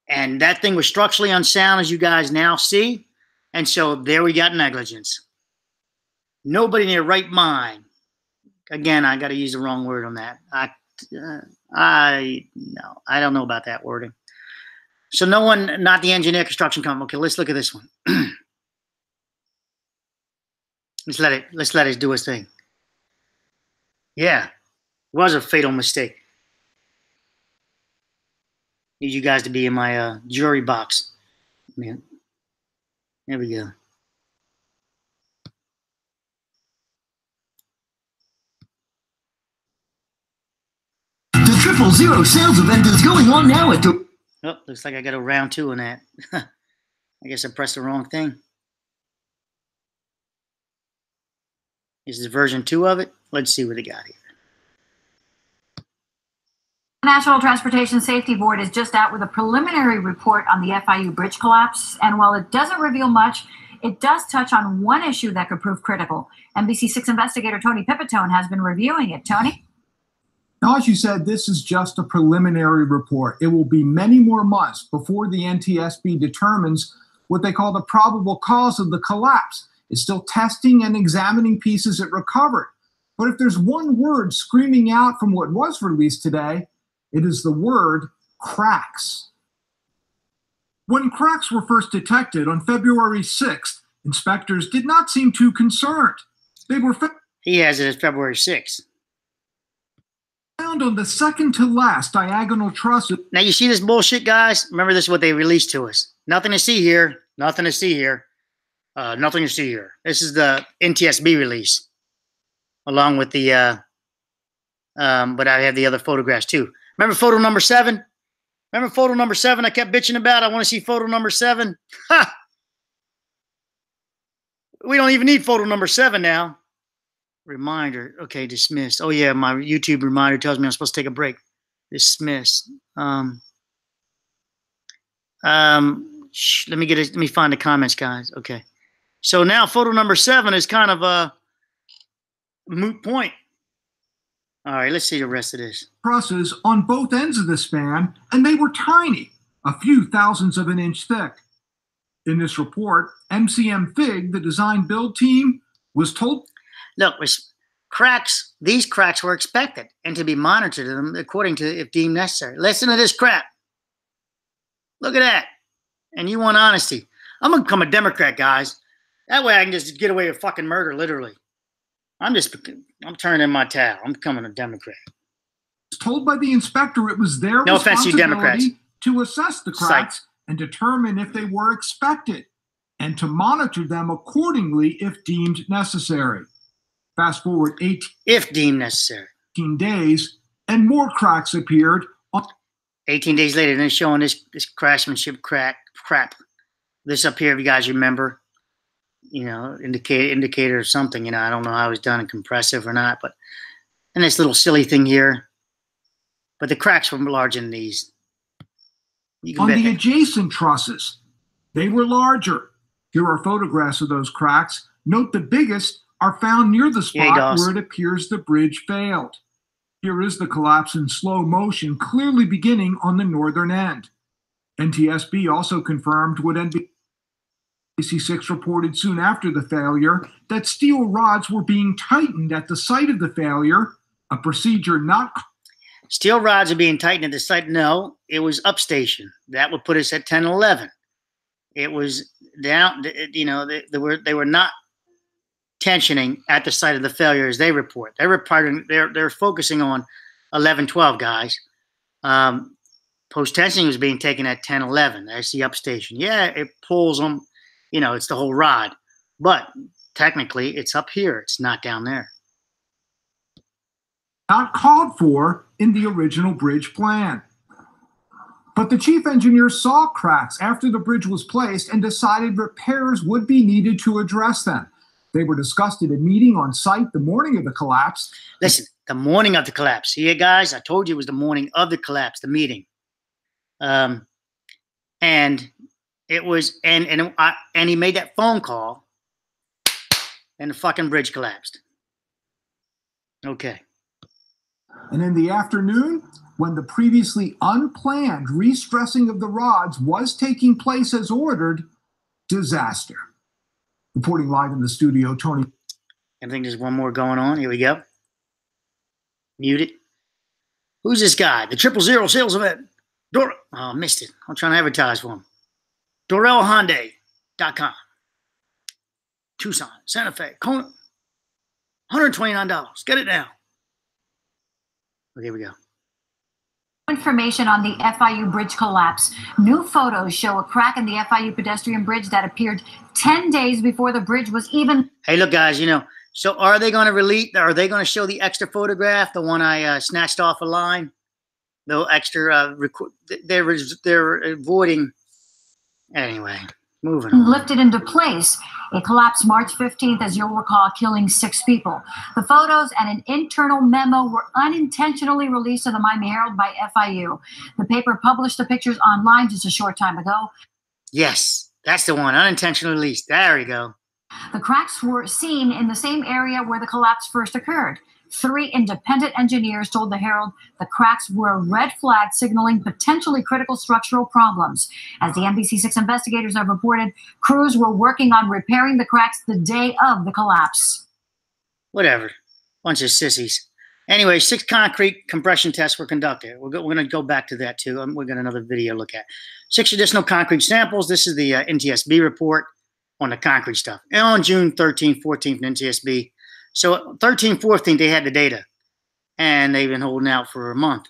And that thing was structurally unsound, as you guys now see. And so there we got negligence. Nobody in their right mind. Again, I got to use the wrong word on that. I don't know about that wording. So no one, not the engineer, construction company. Okay, let's look at this one. Let's let it do its thing. Yeah, it was a fatal mistake. Need you guys to be in my jury box. Man. There we go. The 000 sales event is going on now at the... Oh, looks like I got a round 2 on that. I guess I pressed the wrong thing. This is version 2 of it. Let's see what they got here. The National Transportation Safety Board is just out with a preliminary report on the FIU bridge collapse. And while it doesn't reveal much, it does touch on one issue that could prove critical. NBC6 investigator Tony Pipitone has been reviewing it. Tony? Now, as you said, this is just a preliminary report. It will be many more months before the NTSB determines what they call the probable cause of the collapse. It's still testing and examining pieces it recovered. But if there's one word screaming out from what was released today, it is the word cracks. When cracks were first detected on February 6th, inspectors did not seem too concerned. They were he has it as February 6th. Found on the second to last diagonal trusses. Now you see this bullshit, guys? Remember, this is what they released to us. Nothing to see here. Nothing to see here. Nothing to see here. This is the NTSB release, along with the. But I have the other photographs too. Remember photo number 7? Remember photo number 7 I kept bitching about? I want to see photo number 7. Ha! We don't even need photo number 7 now. Reminder. Okay, dismissed. Oh, yeah, my YouTube reminder tells me I'm supposed to take a break. Dismissed. Let me find the comments, guys. Okay. So now photo number 7 is kind of a moot point. All right, let's see the rest of this. Trusses on both ends of the span, and they were tiny, a few thousandths of an inch thick. In this report, MCM FIG, the design build team, was told. Look, cracks. These cracks were expected and to be monitored them according to if deemed necessary. Listen to this crap. Look at that. And you want honesty. I'm going to become a Democrat, guys. That way I can just get away with fucking murder, literally. I'm turning in my towel. I'm becoming a Democrat. Told by the inspector it was their no offense to you Democrats. To assess the cracks and determine if they were expected and to monitor them accordingly if deemed necessary. Fast forward 18 if deemed necessary. 18 days and more cracks appeared. 18 days later, then showing this craftsmanship crap. This up here, if you guys remember, you know, indicator or something, you know, I don't know how it was done in compressive or not, but, and this little silly thing here, but the cracks were larger than these. On the adjacent trusses, they were larger. Here are photographs of those cracks. Note the biggest are found near the spot where it appears the bridge failed. Here is the collapse in slow motion, clearly beginning on the northern end. NTSB also confirmed what NBC6 reported soon after the failure, that steel rods were being tightened at the site of the failure, a procedure not... Steel rods are being tightened at the site? No, it was upstation. That would put us at 10-11. It was down, you know, they were not tensioning at the site of the failure as they report. They're focusing on 11-12, guys. Post-tensioning was being taken at 10-11. That's the upstation. Yeah, it pulls them. You know, it's the whole rod. But technically, it's up here. It's not down there. Not called for in the original bridge plan. But the chief engineer saw cracks after the bridge was placed and decided repairs would be needed to address them. They were discussed at a meeting on site the morning of the collapse. Listen, the morning of the collapse. See, guys, I told you it was the morning of the collapse, the meeting. And it was, and he made that phone call, and the fucking bridge collapsed. Okay. And in the afternoon, when the previously unplanned restressing of the rods was taking place as ordered, disaster. Reporting live in the studio, Tony. I think there's one more going on. Here we go. Mute it. Who's this guy? The 000 sales event. Oh, I missed it. I'm trying to advertise for him. DorellHyundai.com. Tucson, Santa Fe, Kona. $129. Get it now. Okay, here we go. Information on the FIU bridge collapse. New photos show a crack in the FIU pedestrian bridge that appeared 10 days before the bridge was even... Hey, look, guys, you know, so are they going to release, are they going to show the extra photograph, the one I snatched off a line? The extra, they're avoiding, anyway, moving on. Lifted into place. It collapsed March 15th, as you'll recall, killing 6 people. The photos and an internal memo were unintentionally released to the Miami Herald by FIU. The paper published the pictures online just a short time ago. Yes, that's the one, unintentionally released. There we go. The cracks were seen in the same area where the collapse first occurred. 3 independent engineers told the Herald the cracks were a red flag signaling potentially critical structural problems. As the NBC6 investigators have reported, crews were working on repairing the cracks the day of the collapse. Whatever. Bunch of sissies. Anyway, 6 concrete compression tests were conducted. We're going to go back to that too. We're going to another video look at 6 additional concrete samples. This is the NTSB report on the concrete stuff. And on June 13th, 14th, NTSB. So 13th, 14th, they had the data, and they've been holding out for a month.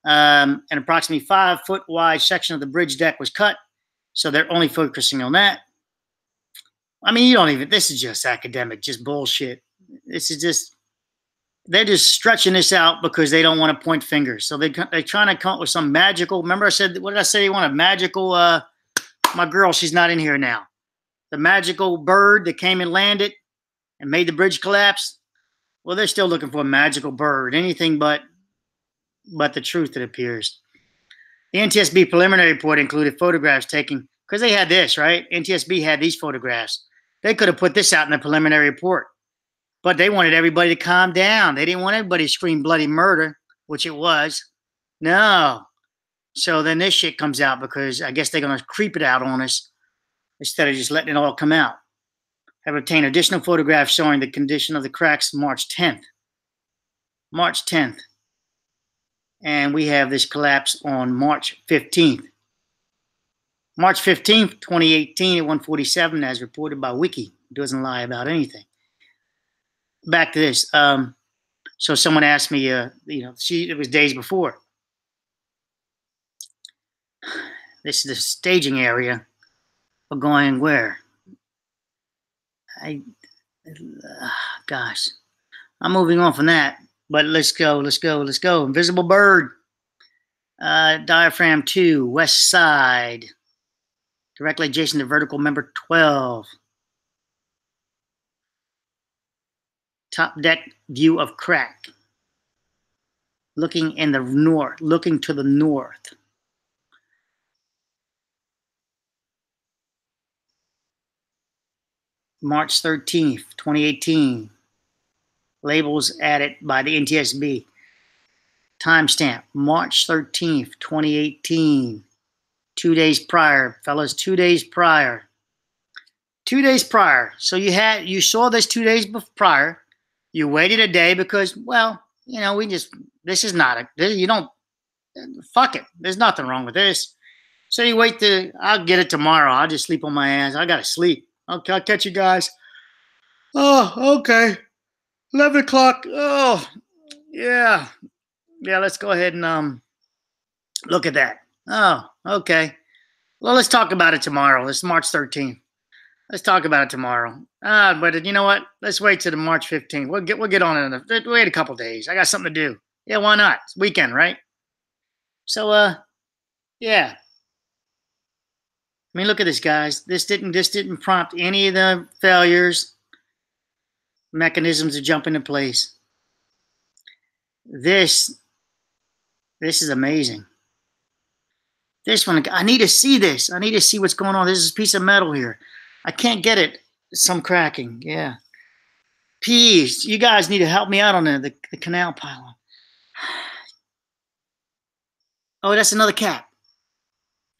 An approximately 5-foot wide section of the bridge deck was cut, so they're only focusing on that. I mean, you don't even. This is just academic, just bullshit. This is just. They're just stretching this out because they don't want to point fingers. So they're trying to come up with some magical. Remember I said, what did I say? They want a magical, my girl, she's not in here now. The magical bird that came and landed and made the bridge collapse. Well, they're still looking for a magical bird. Anything but the truth, it appears. The NTSB preliminary report included photographs taken, because they had this, right? NTSB had these photographs. They could have put this out in the preliminary report. But they wanted everybody to calm down. They didn't want everybody to scream bloody murder, which it was. No. So then this shit comes out because I guess they're going to creep it out on us instead of just letting it all come out. Have obtained additional photographs showing the condition of the cracks March 10th. March 10th. And we have this collapse on March 15th. March 15th, 2018 at 1:47, as reported by Wiki. It doesn't lie about anything. Back to this. So someone asked me, it was days before. This is the staging area for going where? Gosh, I'm moving on from that. But let's go. Invisible bird. Diaphragm 2, west side. Directly adjacent to vertical member 12. Top deck view of crack. Looking to the north. March 13th, 2018. Labels added by the NTSB. Timestamp, March 13th, 2018. 2 days prior, fellas, 2 days prior. 2 days prior. So you saw this 2 days prior. You waited a day because, well, this is not fuck it. There's nothing wrong with this. So you wait I'll get it tomorrow. I'll just sleep on my ass. I got to sleep. Okay, I'll catch you guys. Oh, okay. 11 o'clock. Oh, yeah. Yeah, let's go ahead and look at that. Oh, okay. Well, let's talk about it tomorrow. It's March 13th. Let's talk about it tomorrow. But you know what? Let's wait till the March 15th. We'll get on it. Wait a couple days. I got something to do. Yeah, why not? It's weekend, right? So, yeah. I mean, look at this, guys. This didn't prompt any of the failures, mechanisms to jump into place. This is amazing. This one, I need to see this. I need to see what's going on. There's this piece of metal here. I can't get it. Some cracking. Yeah. Please, you guys need to help me out on the canal pylon. Oh, that's another cap.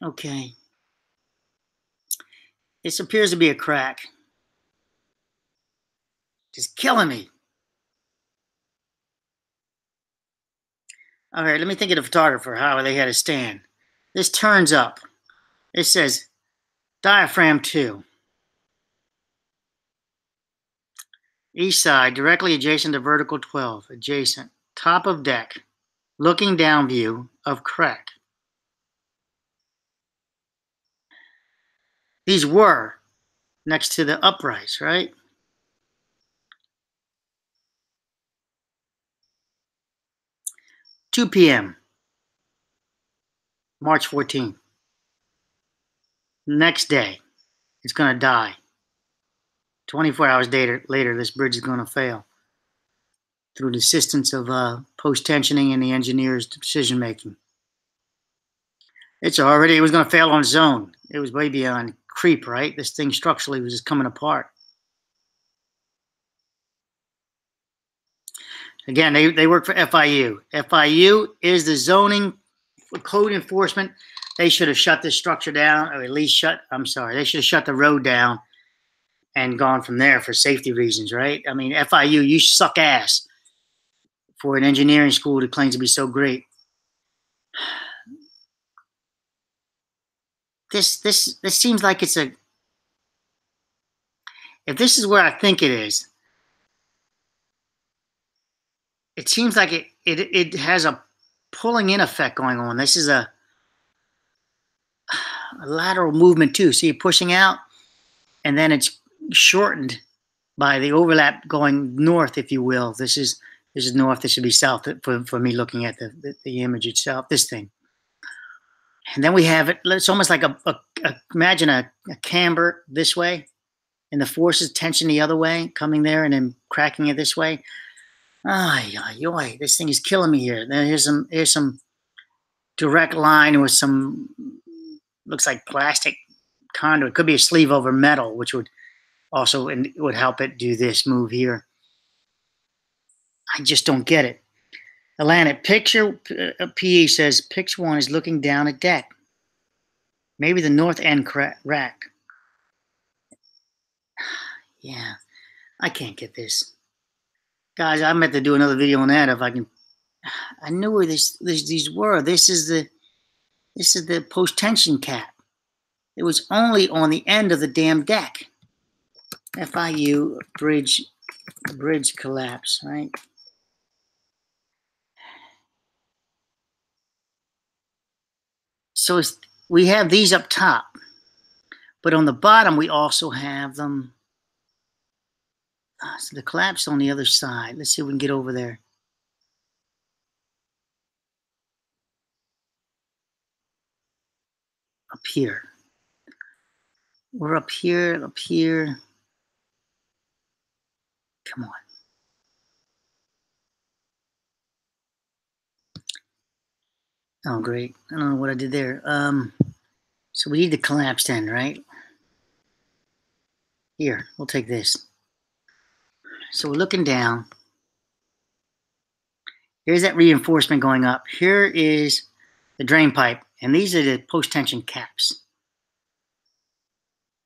Okay. This appears to be a crack. Just killing me. All right, let me think of the photographer, how they had it stand. This turns up. It says diaphragm 2. East side, directly adjacent to vertical 12. Adjacent. Top of deck. Looking down view of crack. These were next to the uprights, right? (2 p.m. March 14th. Next day, it's going to die. 24 hours later, this bridge is going to fail through the assistance of post-tensioning and the engineer's decision-making. It was going to fail on its own. It was way beyond creep, right? This thing structurally was just coming apart. Again, they work for FIU. FIU is the zoning code enforcement. They should have shut this structure down, or at least they should have shut the road down and gone from there for safety reasons, right? I mean, FIU, you suck ass for an engineering school that claims to be so great. This seems like it's a, if this is where I think it is, it seems like it has a pulling in effect going on. This is a lateral movement too. See it pushing out, and then it's shortened by the overlap going north, if you will. This is north. This should be south for me looking at the image itself. This thing, and then we have it. It's almost like imagine a camber this way, and the force is tension the other way, coming there and then cracking it this way. This thing is killing me here. Then here's some direct line with some, looks like plastic conduit. Could be a sleeve over metal, which would also would help it do this move here. I just don't get it. Atlanta, picture PE says picture 1 is looking down a deck. Maybe the north end rack. Yeah, I can't get this. Guys, I meant to do another video on that if I can. I knew where these were. This is the post tension cap. It was only on the end of the damn deck. FIU bridge collapse, right? So we have these up top, but on the bottom we also have them. So the collapse on the other side. Let's see if we can get over there. Up here. We're up here, up here. Come on. Oh, great. I don't know what I did there. So we need the collapsed end, right? Here, we'll take this. So we're looking down. Here's that reinforcement going up. Here is the drain pipe, and these are the post-tension caps.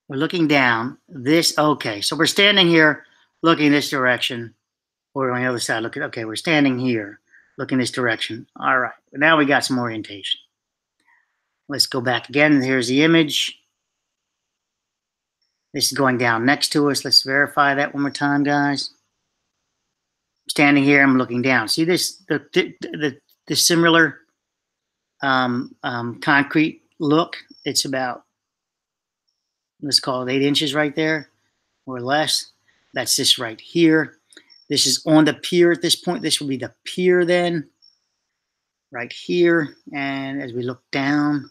We're looking down. Okay, so we're standing here looking this direction, or on the other side, okay, we're standing here looking this direction. All right, now we got some orientation. Let's go back again. Here's the image. This is going down next to us. Let's verify that one more time, guys. Standing here, I'm looking down. See this, the similar concrete look? It's about, let's call it 8 inches right there, or less. That's this right here. This is on the pier at this point. This will be the pier then, right here. And as we look down,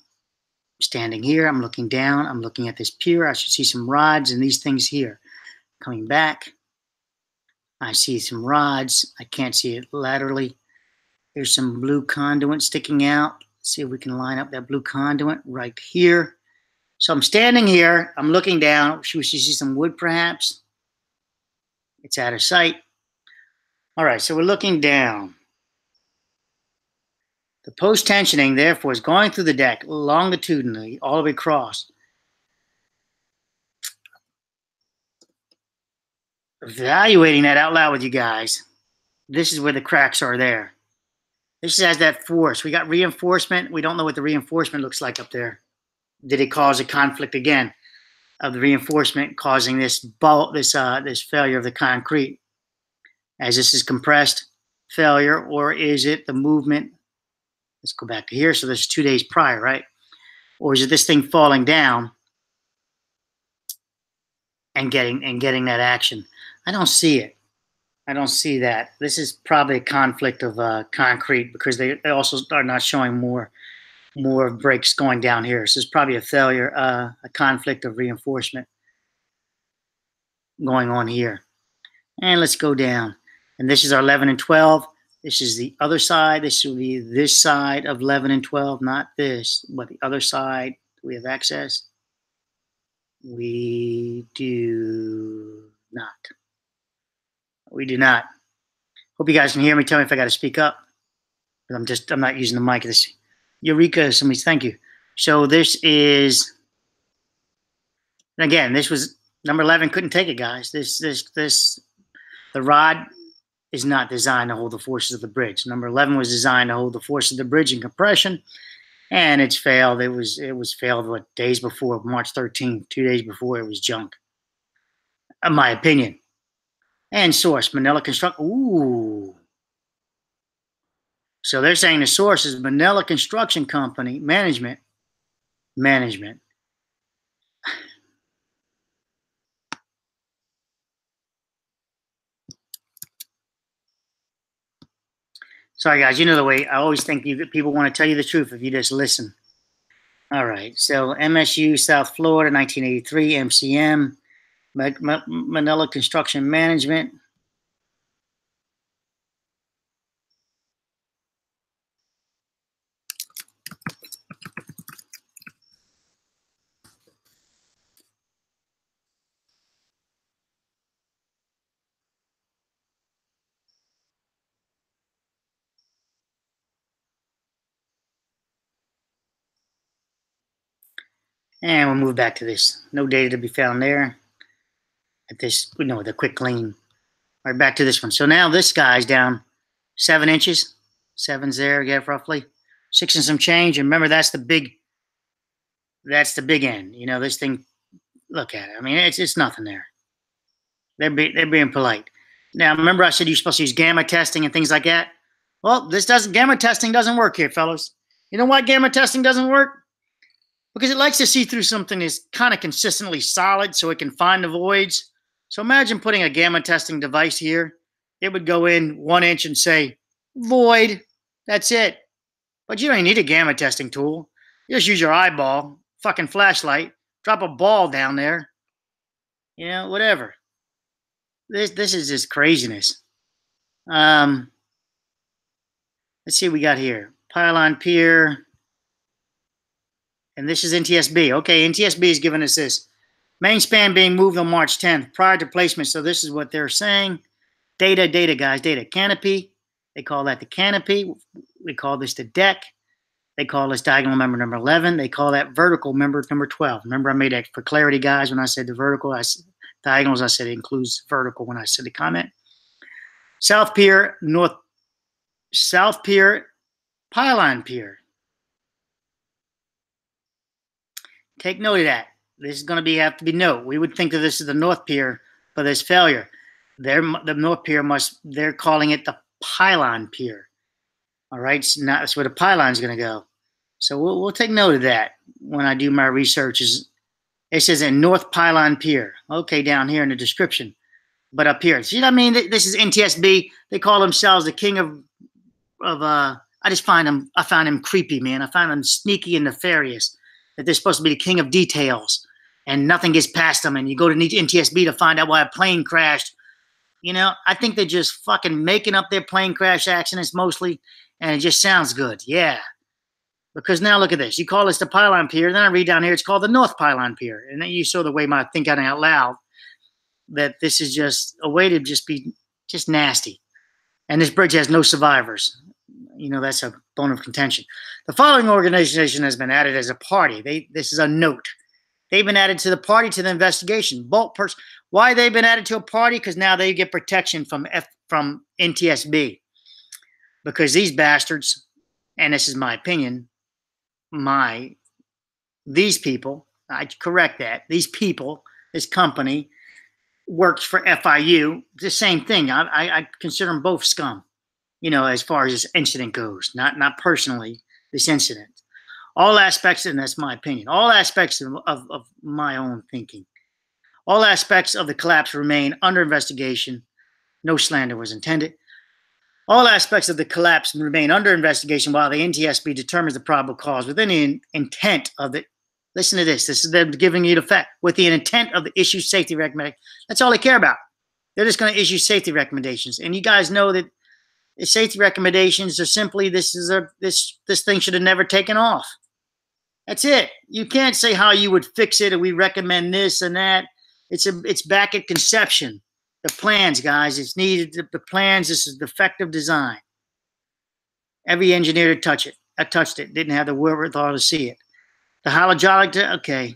standing here, I'm looking down, I'm looking at this pier. I should see some rods and these things here. Coming back, I see some rods. I can't see it laterally. There's some blue conduit sticking out. Let's see if we can line up that blue conduit right here. So I'm standing here, I'm looking down. Should we see some wood perhaps? It's out of sight. All right, so we're looking down. The post-tensioning, therefore, is going through the deck longitudinally, all the way across. Evaluating that out loud with you guys, this is where the cracks are there. This has that force. We got reinforcement. We don't know what the reinforcement looks like up there. Did it cause a conflict again of the reinforcement causing this failure of the concrete? As this is compressed failure, or is it the movement? Let's go back to here. So this is 2 days prior, right? Or is it this thing falling down and getting that action? I don't see it. I don't see that. This is probably a conflict of concrete, because they also are not showing more breaks going down here. So it's probably a failure, a conflict of reinforcement going on here. And let's go down. And this is our 11 and 12. This is the other side. This will be this side of 11 and 12, not this, but the other side. Do we have access? We do not. We do not. Hope you guys can hear me. Tell me if I got to speak up. I'm not using the mic. This Eureka, somebody, thank you. So this is, and again, this was number 11. Couldn't take it, guys. The rod is not designed to hold the forces of the bridge. Number 11 was designed to hold the force of the bridge in compression, and it's failed. It was failed, what, days before, March 13th, 2 days before. It was junk, in my opinion. And source, Manila Construct. Ooh. So they're saying the source is Manila Construction Company Management. Sorry, guys. You know the way I always think people want to tell you the truth if you just listen. All right. So MSU, South Florida, 1983, MCM, Manila Construction Management. And we'll move back to this. No data to be found there. At this, the quick clean. All right, back to this one. So now this guy's down 7 inches. 7's there, yeah, roughly 6 and some change. And remember, that's the big end. This thing. Look at it. I mean, it's nothing there. They're being polite. Now, remember I said you're supposed to use gamma testing and things like that. Well, gamma testing doesn't work here, fellas. You know why gamma testing doesn't work? Because it likes to see through something that's kind of consistently solid so it can find the voids. So imagine putting a gamma testing device here. It would go in 1 inch and say, void. That's it. But you don't need a gamma testing tool. You just use your eyeball, fucking flashlight, drop a ball down there. Whatever. This is just craziness. Let's see what we got here. Pylon pier. And this is NTSB. Okay, NTSB is giving us this. Main span being moved on March 10th prior to placement. So this is what they're saying. Data, guys, data. Canopy. They call that the canopy. We call this the deck. They call this diagonal member number 11. They call that vertical member number 12. Remember, I made that for clarity, guys. When I said the vertical, diagonals, I said it includes vertical when I said the comment. South pier, South pier, pylon pier. Take note of that. This is going to have to be note. We would think that this is the north pier for this failure. The north pier they're calling it the pylon pier. All right, so now that's where the pylon is going to go. So we'll take note of that when I do my research. It says in North Pylon Pier. Okay, down here in the description. But up here, see what I mean? This is NTSB. They call themselves the king of I found him creepy, man. I found him sneaky and nefarious. That they're supposed to be the king of details. And nothing gets past them. And you go to NTSB to find out why a plane crashed. I think they're just fucking making up their plane crash accidents mostly. And it just sounds good. Yeah. Because now look at this. You call this the pylon pier. Then I read down here, it's called the North Pylon Pier. And then you saw the way my thinking out loud that this is just a way to just be just nasty. And this bridge has no survivors. That's a bone of contention. The following organization has been added as a party. This is a note. They've been added to the party to the investigation. Why they've been added to a party? Because now they get protection from NTSB. Because these bastards, and this is my opinion, these people, I correct that, these people, this company, works for FIU, the same thing. I consider them both scum, as far as this incident goes, not personally, this incident. All aspects, and that's my opinion, all aspects of my own thinking, all aspects of the collapse remain under investigation. No slander was intended. All aspects of the collapse remain under investigation while the NTSB determines the probable cause within the intent of the, listen to this is them giving you the fact, with the intent of the issue safety recommendation. That's all they care about. They're just going to issue safety recommendations. And you guys know that the safety recommendations are simply, this thing should have never taken off. That's it. You can't say how you would fix it, or we recommend this and that. It's back at conception. The plans, guys, it's needed. The plans, this is defective design. Every engineer touched it, didn't have the wherewithal to see it. The hydraulic, okay.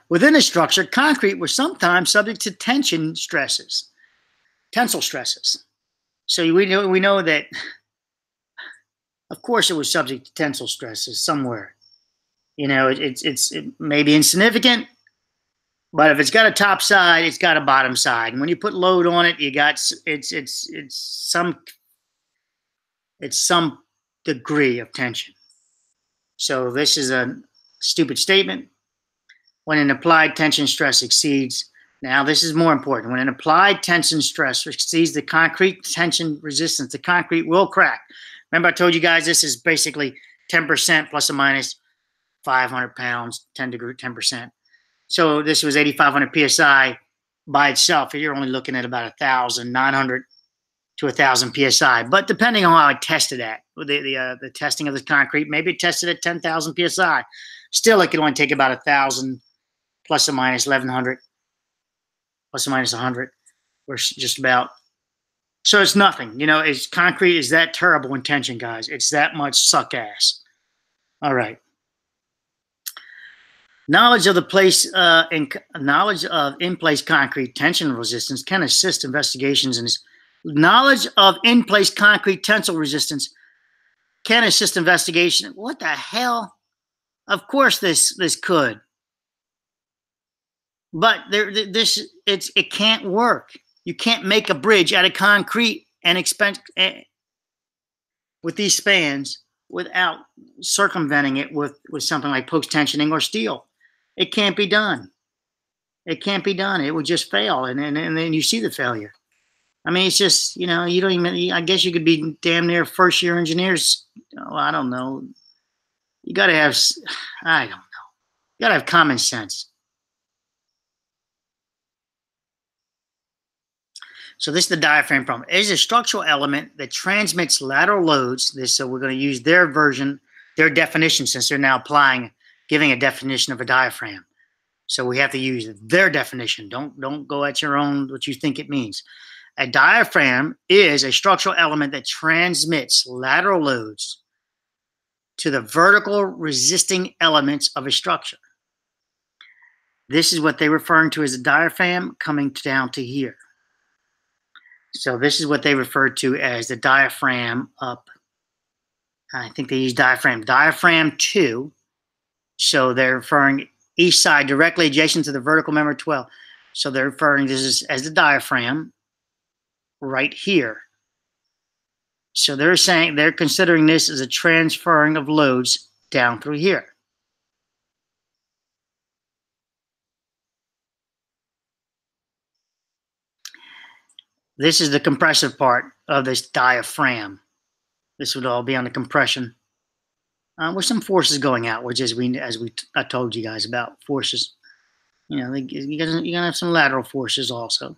Within a structure, concrete was sometimes subject to tensile stresses. So we know that, of course, it was subject to tensile stresses somewhere. You know, it may be insignificant, but if it's got a top side, it's got a bottom side. And when you put load on it, you got it's some degree of tension. So this is a stupid statement. When an applied tension stress exceeds, now this is more important. When an applied tension stress exceeds the concrete tension resistance, the concrete will crack. Remember I told you guys this is basically 10% plus or minus 500 pounds, 10%. So this was 8,500 PSI by itself. You're only looking at about 1,900 to 1,000 PSI. But depending on how I tested at, the testing of the concrete, maybe it tested at 10,000 PSI. Still, it can only take about 1,000 plus or minus 1,100, plus or minus 100, or just about. So it's nothing. You know, concrete is that terrible in tension, guys. It's that much suck ass. All right. Knowledge of in-place concrete tension resistance can assist investigations in this. Knowledge of in-place concrete tensile resistance can assist investigation. What the hell? Of course, this could, but it can't work. You can't make a bridge out of concrete and with these spans without circumventing it with something like post tensioning or steel. It can't be done. It can't be done. It would just fail, and then you see the failure. I mean, it's just, you know, you don't even, I guess you could be damn near first year engineers. Oh, I don't know. You got to have, I don't know. You got to have common sense. So this is the diaphragm problem. It is a structural element that transmits lateral loads. So we're going to use their version, their definition, since they're now giving a definition of a diaphragm. So we have to use their definition. Don't go at your own, what you think it means. A diaphragm is a structural element that transmits lateral loads to the vertical resisting elements of a structure. This is what they're referring to as a diaphragm coming down to here. So this is what they refer to as the diaphragm up. I think they use diaphragm 2. So they're referring east side directly adjacent to the vertical member 12. So they're referring to this as the diaphragm right here. So they're considering this as a transferring of loads down through here. This is the compressive part of this diaphragm. This would all be on the compression with some forces going out, which I told you guys about forces. You know, you're gonna have some lateral forces also.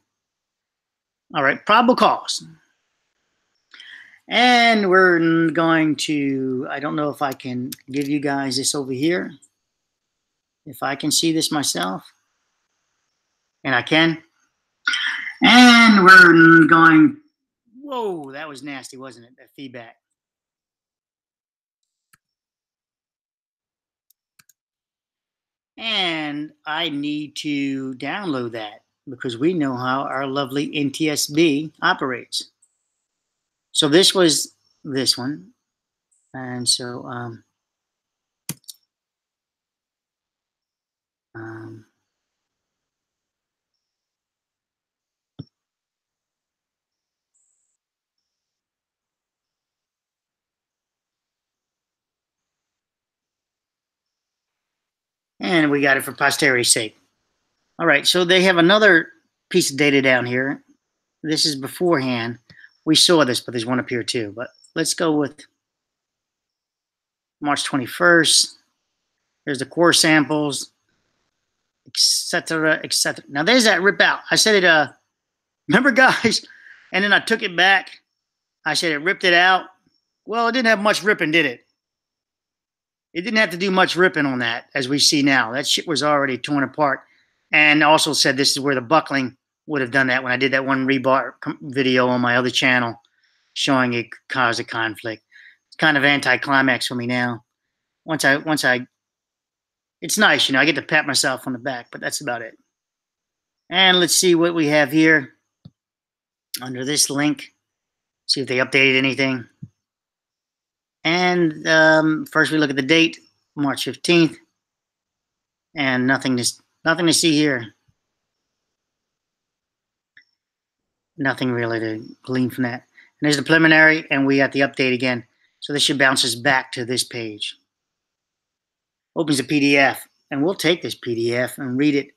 All right, probable cause. And we're going to, I don't know if I can give you guys this over here. If I can see this myself. And I can. And we're going, whoa, that was nasty, wasn't it? That feedback. And I need to download that because we know how our lovely NTSB operates. So this was this one. And so, and we got it for posterity's sake. All right, so they have another piece of data down here. This is beforehand. We saw this, but there's one up here too. But let's go with March 21st. There's the core samples, etc., etc. Now there's that rip out. I said it, remember guys? And then I took it back. I said it ripped it out. Well, it didn't have much ripping, did it? It didn't have to do much ripping on that, as we see now. That shit was already torn apart. And also said this is where the buckling would have done that when I did that one rebar video on my other channel showing it could cause a conflict. It's kind of anticlimax for me now. Once I It's nice, you know, I get to pat myself on the back, but that's about it. And let's see what we have here under this link. See if they updated anything. And first we look at the date, March 15th. And nothing to see here. Nothing really to glean from that. And there's the preliminary, and we got the update again. So this should bounce us back to this page. Opens a PDF, and we'll take this PDF and read it.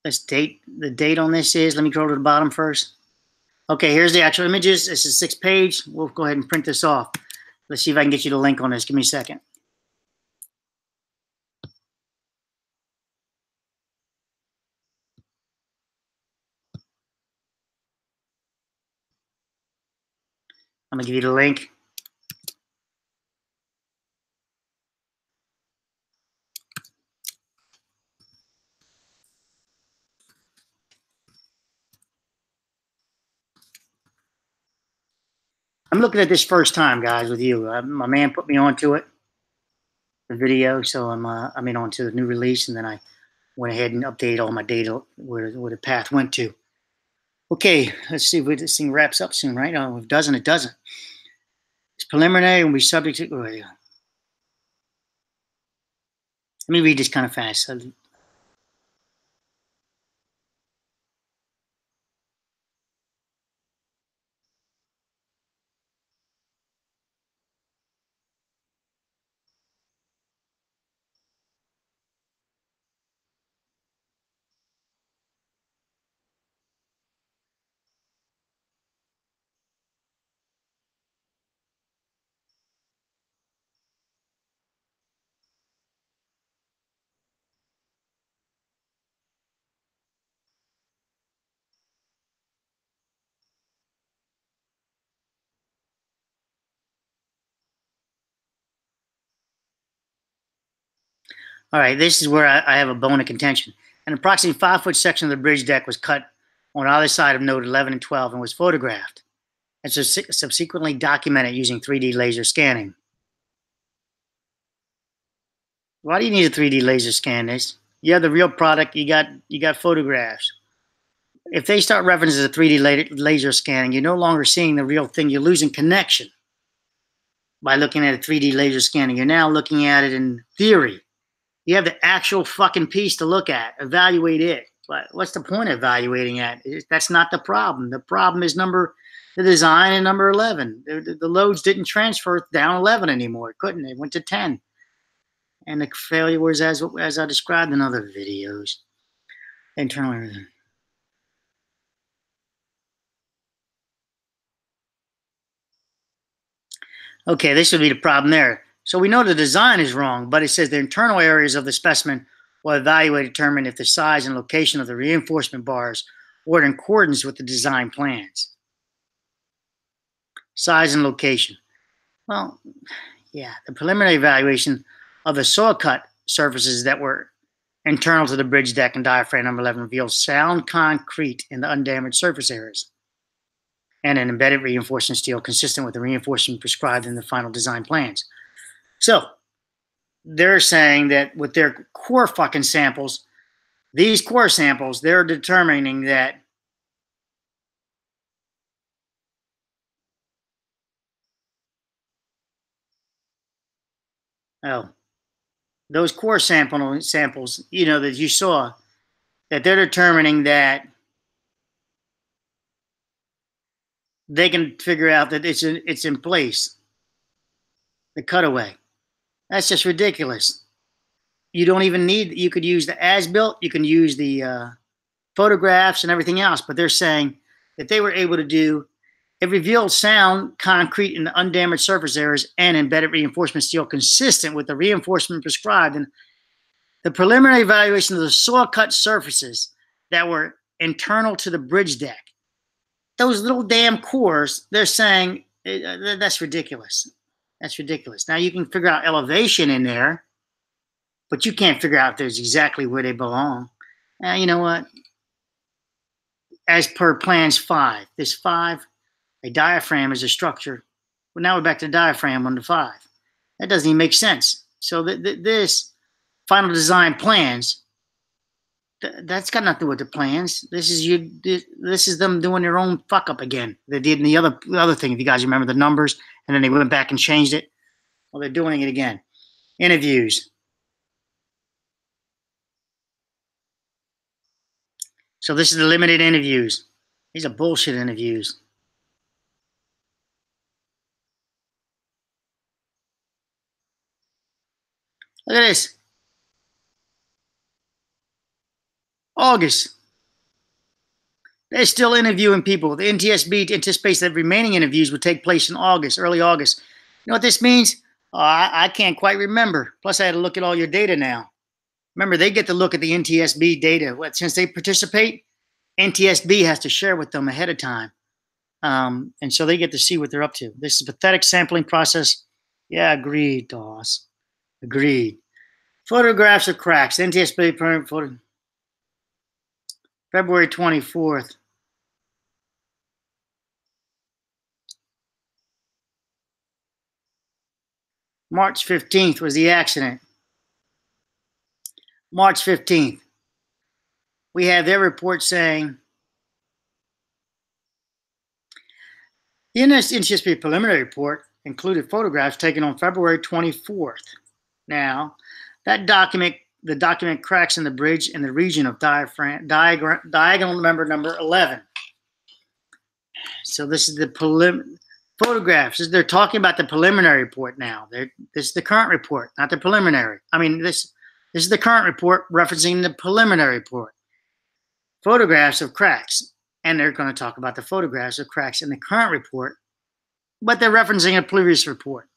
The date on this is, let me go to the bottom first. Okay, here's the actual images. This is 6th page. We'll go ahead and print this off. Let's see if I can get you the link on this. Give me a second. I'm gonna give you the link. I'm looking at this first time, guys, with you. My man put me onto it, the video, so I'm onto the new release, and then I went ahead and updated all my data where the path went to. Okay, let's see if this thing wraps up soon, right? Oh, if it doesn't, it doesn't. It's preliminary and we subject to. Let me read this kind of fast. All right, this is where I have a bone of contention. An approximately 5-foot section of the bridge deck was cut on either side of node 11 and 12 and was photographed and subsequently documented using 3D laser scanning. Why do you need a 3D laser scan this? You have the real product, you got photographs. If they start references to 3D laser scanning, you're no longer seeing the real thing. You're losing connection by looking at a 3D laser scanning. You're now looking at it in theory. You have the actual fucking piece to look at, evaluate it. But what's the point of evaluating it? That's not the problem. The problem is the design and number 11. The loads didn't transfer down 11 anymore. It couldn't. It went to 10. And the failure was as I described in other videos. Internal. Okay, this would be the problem there. So we know the design is wrong, but it says the internal areas of the specimen will evaluate and determine if the size and location of the reinforcement bars were in accordance with the design plans. Size and location. Well, yeah, the preliminary evaluation of the saw cut surfaces that were internal to the bridge deck and diaphragm number 11 reveals sound concrete in the undamaged surface areas and an embedded reinforcement steel consistent with the reinforcement prescribed in the final design plans. So they're saying that with their core fucking samples, these core samples, they're determining that those core samples, you know, that you saw, that they're determining that they can figure out that it's in place, the cutaway. That's just ridiculous. You don't even need, you could use the as-built, you can use the photographs and everything else, but they're saying that they were able to do, it revealed sound concrete in the undamaged surface areas and embedded reinforcement steel consistent with the reinforcement prescribed in the preliminary evaluation of the saw cut surfaces that were internal to the bridge deck. Those little damn cores, they're saying, that's ridiculous. That's ridiculous. Now you can figure out elevation in there, but you can't figure out if there's exactly where they belong. You know what? As per plans 5, this 5, a diaphragm is a structure now we're back to the diaphragm under 5. That doesn't even make sense. So this final design plans, that's got nothing to do with the plans. This is them doing their own fuck up again. They did in the other thing, if you guys remember the numbers, and then they went back and changed it. Well, they're doing it again. Interviews. So this is the limited interviews. These are bullshit interviews. Look at this. August. They're still interviewing people. The NTSB anticipates that remaining interviews will take place in August, early August. You know what this means? I can't quite remember. Plus, I had to look at all your data now. Remember, they get to look at the NTSB data. Since they participate, NTSB has to share with them ahead of time. And so they get to see what they're up to. This is a pathetic sampling process. Yeah, agreed, Dawes. Agreed. Photographs of cracks. NTSB permit photo. February 24th. March 15th was the accident. March 15th. We have their report saying the NTSB preliminary report included photographs taken on February 24th. Now, that document, the document cracks in the bridge in the region of diagonal member number 11. So this is the photographs. They're talking about the preliminary report now. This is the current report, not the preliminary. I mean, this is the current report referencing the preliminary report. Photographs of cracks. And they're going to talk about the photographs of cracks in the current report, but they're referencing a previous report.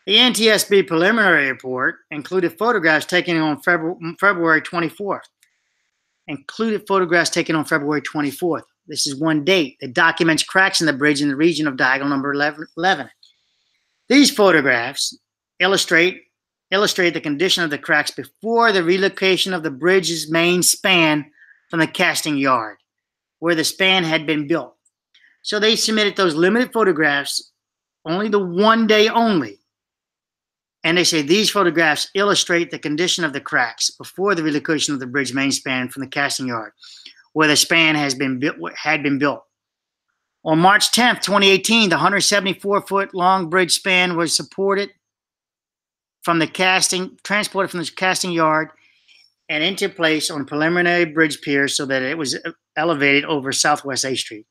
The NTSB preliminary report included photographs taken on February 24th. Included photographs taken on February 24th. This is one date that documents cracks in the bridge in the region of diagonal number 11. These photographs illustrate the condition of the cracks before the relocation of the bridge's main span from the casting yard, where the span had been built. So they submitted those limited photographs, only the one day only. And they say these photographs illustrate the condition of the cracks before the relocation of the bridge main span from the casting yard, where the span had been built. On March 10th, 2018, the 174-foot long bridge span was transported from the casting yard and into place on preliminary bridge pier so that it was elevated over Southwest A Street.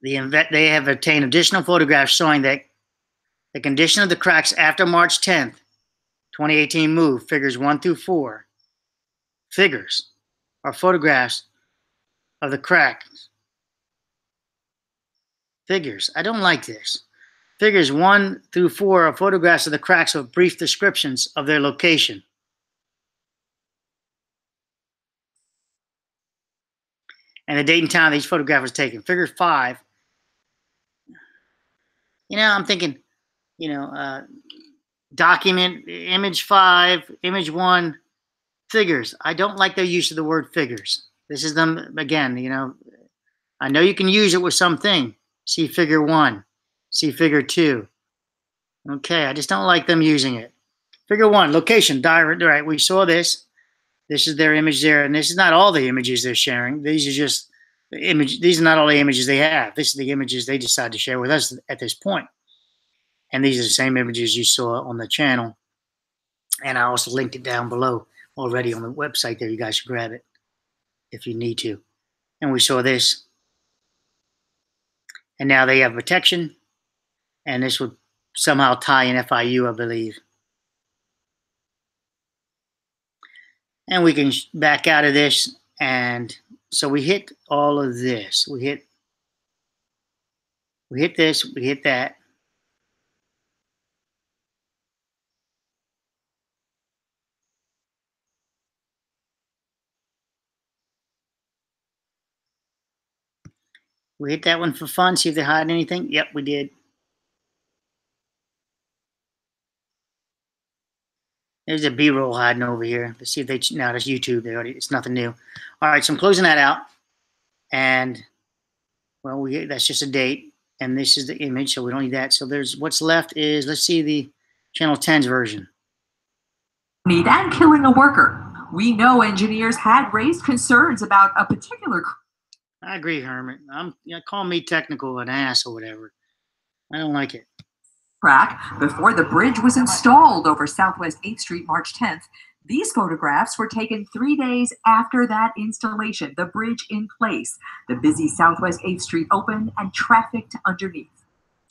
They have obtained additional photographs showing that the condition of the cracks after March 10th, 2018 move, figures 1 through 4. Figures are photographs of the cracks. Figures. I don't like this. Figures 1 through 4 are photographs of the cracks with brief descriptions of their location. And the date and time these photographs were taken. Figure 5. I'm thinking, document, image 5, image 1, figures. I don't like their use of the word figures. This is them, again, I know you can use it with something. See figure 1, see figure 2. Okay, I just don't like them using it. Figure 1, location, right, we saw this. This is their image there, and this is not all the images they're sharing. These are just the image. These are not all the images they have. This is the images they decide to share with us at this point. And these are the same images you saw on the channel. And I also linked it down below already on the website there. You guys should grab it if you need to. And we saw this. And now they have protection. And this would somehow tie in FIU, I believe. And we can back out of this. And so we hit all of this. We hit this, we hit that. We hit that one for fun, see if they hide anything. Yep, we did. There's a B-roll hiding over here. Let's see if they, no, that's YouTube. It's nothing new. All right, so I'm closing that out. And, well, that's just a date. And this is the image, so we don't need that. So there's what's left is, let's see the Channel 10's version. And killing a worker. We know engineers had raised concerns about a particular. I agree, Hermit. Call me technical an ass or whatever. I don't like it. Crack before the bridge was installed over Southwest 8th Street March 10th. These photographs were taken 3 days after that installation, the bridge in place. The busy Southwest 8th Street open and trafficked underneath.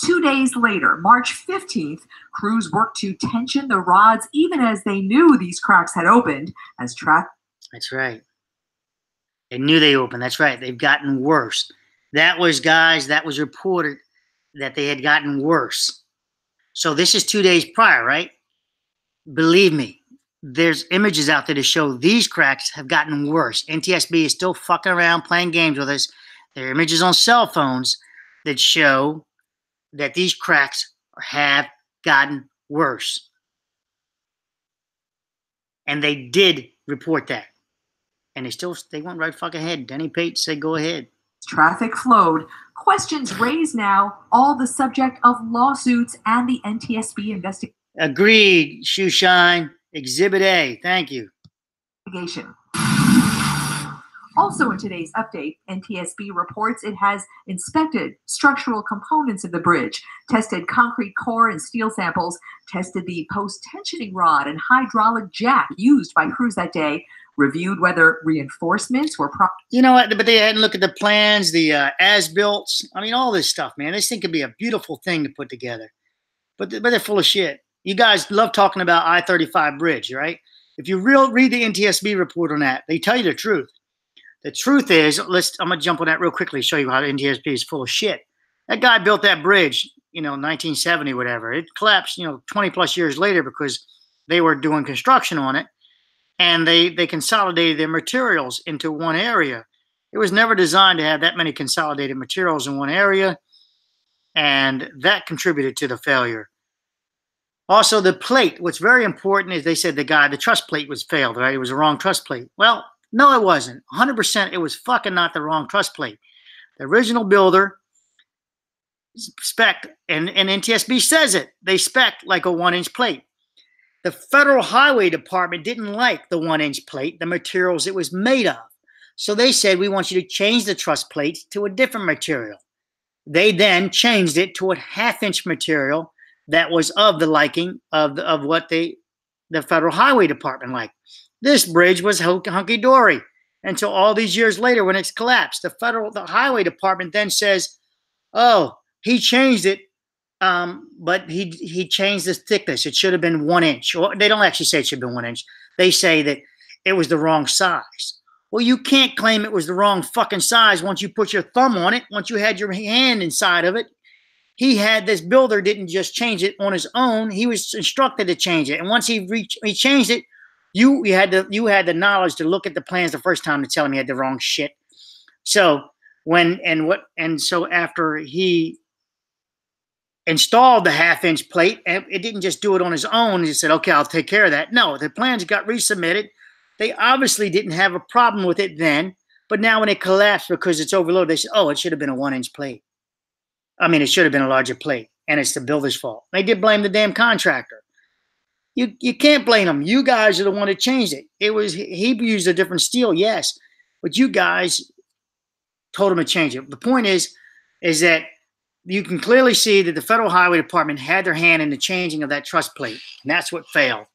2 days later, March 15th, crews worked to tension the rods even as they knew these cracks had opened as traffic. That's right. They knew they opened. That's right. They've gotten worse. That was, guys, that was reported that they had gotten worse. So this is 2 days prior, right? Believe me, there's images out there to show these cracks have gotten worse. NTSB is still fucking around playing games with us. There are images on cell phones that show that these cracks have gotten worse. And they did report that. And they went right fuck ahead. Denny Pate said, go ahead. Traffic flowed. Questions raised now, all the subject of lawsuits and the NTSB investigation. Agreed, Shoeshine. Exhibit A. Thank you. Also in today's update, NTSB reports it has inspected structural components of the bridge, tested concrete core and steel samples, tested the post-tensioning rod and hydraulic jack used by crews that day, reviewed whether reinforcements were proper. You know what? But they hadn't looked at the plans, the as-builts. I mean, all this stuff, man. This thing could be a beautiful thing to put together. But they're full of shit. You guys love talking about I-35 bridge, right? If you read the NTSB report on that, they tell you the truth. The truth is, I'm going to jump on that real quickly, show you how the NTSB is full of shit. That guy built that bridge, 1970, whatever. It collapsed, 20 plus years later because they were doing construction on it. And they consolidated their materials into one area. It was never designed to have that many consolidated materials in one area. And that contributed to the failure. Also, the plate, what's very important is they said the truss plate was failed, right? It was a wrong truss plate. Well, no, it wasn't. 100% it was fucking not the wrong truss plate. The original builder spec'd, and NTSB says it, they spec'd like a 1-inch plate. The Federal Highway Department didn't like the 1-inch plate, the materials it was made of. So they said, we want you to change the truss plate to a different material. They then changed it to a 1/2-inch material that was of the liking of what the Federal Highway Department liked. This bridge was hunky-dory until all these years later when it's collapsed. The Highway Department then says, oh, he changed it, but he changed the thickness. It should have been 1 inch. Or they don't actually say it should have been 1 inch. They say that it was the wrong size. Well, you can't claim it was the wrong fucking size once you put your thumb on it, once you had your hand inside of it. This builder didn't just change it on his own. He was instructed to change it. And once he changed it, you had the knowledge to look at the plans the first time to tell him he had the wrong shit. So after he installed the 1/2-inch plate, and it didn't just do it on his own. He said, okay, I'll take care of that. No, the plans got resubmitted. They obviously didn't have a problem with it then, but now when it collapsed because it's overloaded, they said, oh, it should have been a 1-inch plate. I mean, it should have been a larger plate, and it's the builder's fault. They did blame the damn contractor. You can't blame them. You guys are the one that changed it. He used a different steel, yes, but you guys told him to change it. The point is that you can clearly see that the Federal Highway Department had their hand in the changing of that truss plate, and that's what failed.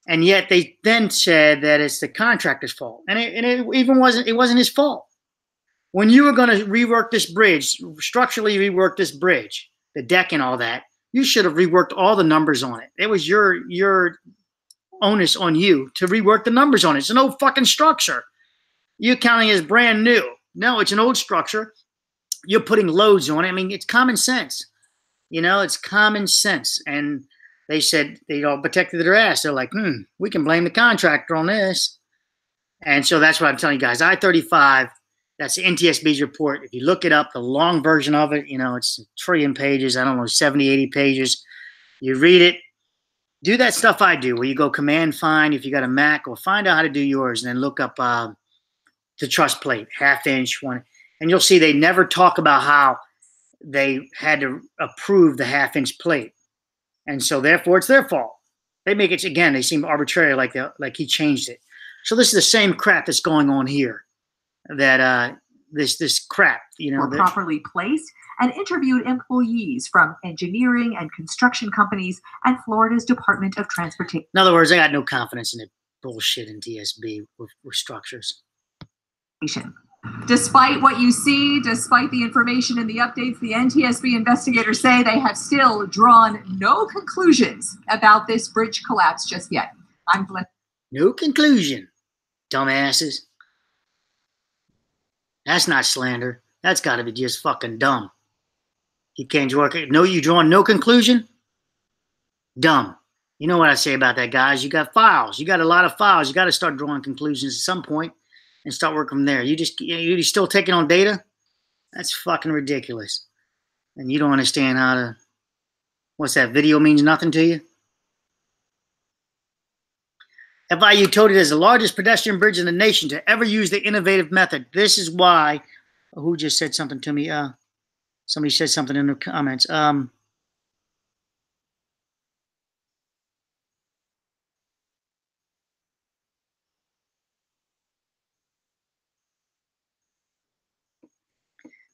And yet they then said that it's the contractor's fault, and it wasn't his fault. When you were going to rework this bridge, structurally rework this bridge, the deck and all that, you should have reworked all the numbers on it. It was your onus on you to rework the numbers on it. It's an old fucking structure. You're counting it as brand new. No, it's an old structure. You're putting loads on it. I mean, it's common sense. It's common sense. And they said they all protected their ass. They're like, we can blame the contractor on this. And so that's what I'm telling you guys. I-35, that's the NTSB's report. If you look it up, the long version of it, it's a trillion pages. I don't know, 70, 80 pages. You read it. Do that stuff I do, where you go command find if you got a Mac, or find out how to do yours, and then look up the truss plate, 1/2 inch one. And you'll see they never talk about how they had to approve the half-inch plate. And so therefore it's their fault. They make it, again, they seem arbitrary, like he changed it. So this is the same crap that's going on here. That this crap, you know, were properly placed, and interviewed employees from engineering and construction companies and Florida's Department of Transportation. In other words, I got no confidence in the bullshit in TSB with structures. Despite what you see, despite the information and the updates, the NTSB investigators say they have still drawn no conclusions about this bridge collapse just yet. I'm Glenn. No conclusion, dumbasses. That's not slander. That's got to be just fucking dumb. You can't draw. No, you drawing no conclusion? Dumb. You know what I say about that, guys? You got files. You got a lot of files. You got to start drawing conclusions at some point and start working from there. You're still taking on data? That's fucking ridiculous. And you don't understand how to. What's that? Video means nothing to you? FIU touted as the largest pedestrian bridge in the nation to ever use the innovative method. This is why. Who just said something to me? Somebody said something in the comments.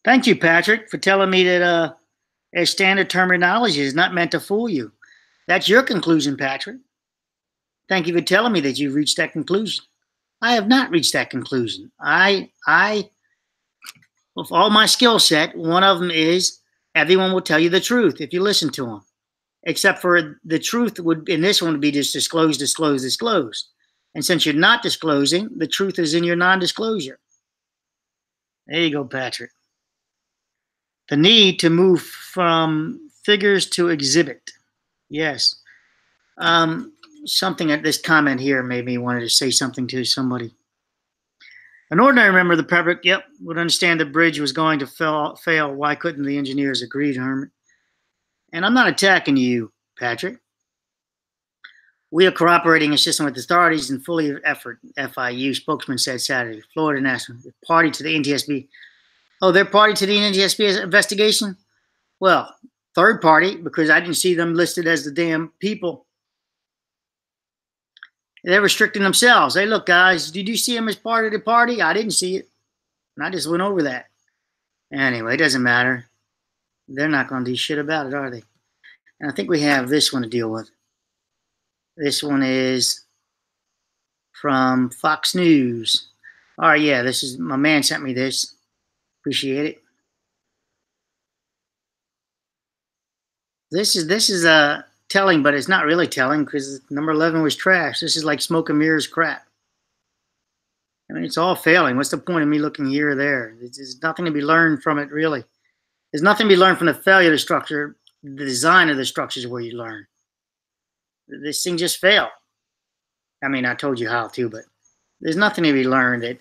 Thank you, Patrick, for telling me that a standard terminology is not meant to fool you. That's your conclusion, Patrick. Thank you for telling me that you've reached that conclusion. I have not reached that conclusion. With all my skill set, one of them is everyone will tell you the truth if you listen to them. Except for the truth would, in this one, would be just disclose, disclose, disclose. And since you're not disclosing, the truth is in your non-disclosure. There you go, Patrick. The need to move from figures to exhibit. Yes. Something at this comment here made me want to say something to somebody. An ordinary member of the public, would understand the bridge was going to fail. Why couldn't the engineers agree, Herman? And I'm not attacking you, Patrick. We are cooperating a system with authorities in fully effort, FIU spokesman said Saturday. Florida National party to the NTSB. Oh, they're party to the NTSB investigation? Well, third party, because I didn't see them listed as the damn people. They're restricting themselves. Hey, look, guys, did you see them as part of the party? I didn't see it. And I just went over that. Anyway, it doesn't matter. They're not going to do shit about it, are they? And I think we have this one to deal with. This one is from Fox News. All right, yeah, this is, my man sent me this. Appreciate it. This is telling, but it's not really telling because number 11 was trash. This is like smoke and mirrors crap. I mean, it's all failing. What's the point of me looking here or there? There's nothing to be learned from it, really. There's nothing to be learned from the failure of the structure. The design of the structure is where you learn. This thing just failed. I mean, I told you how to, but there's nothing to be learned that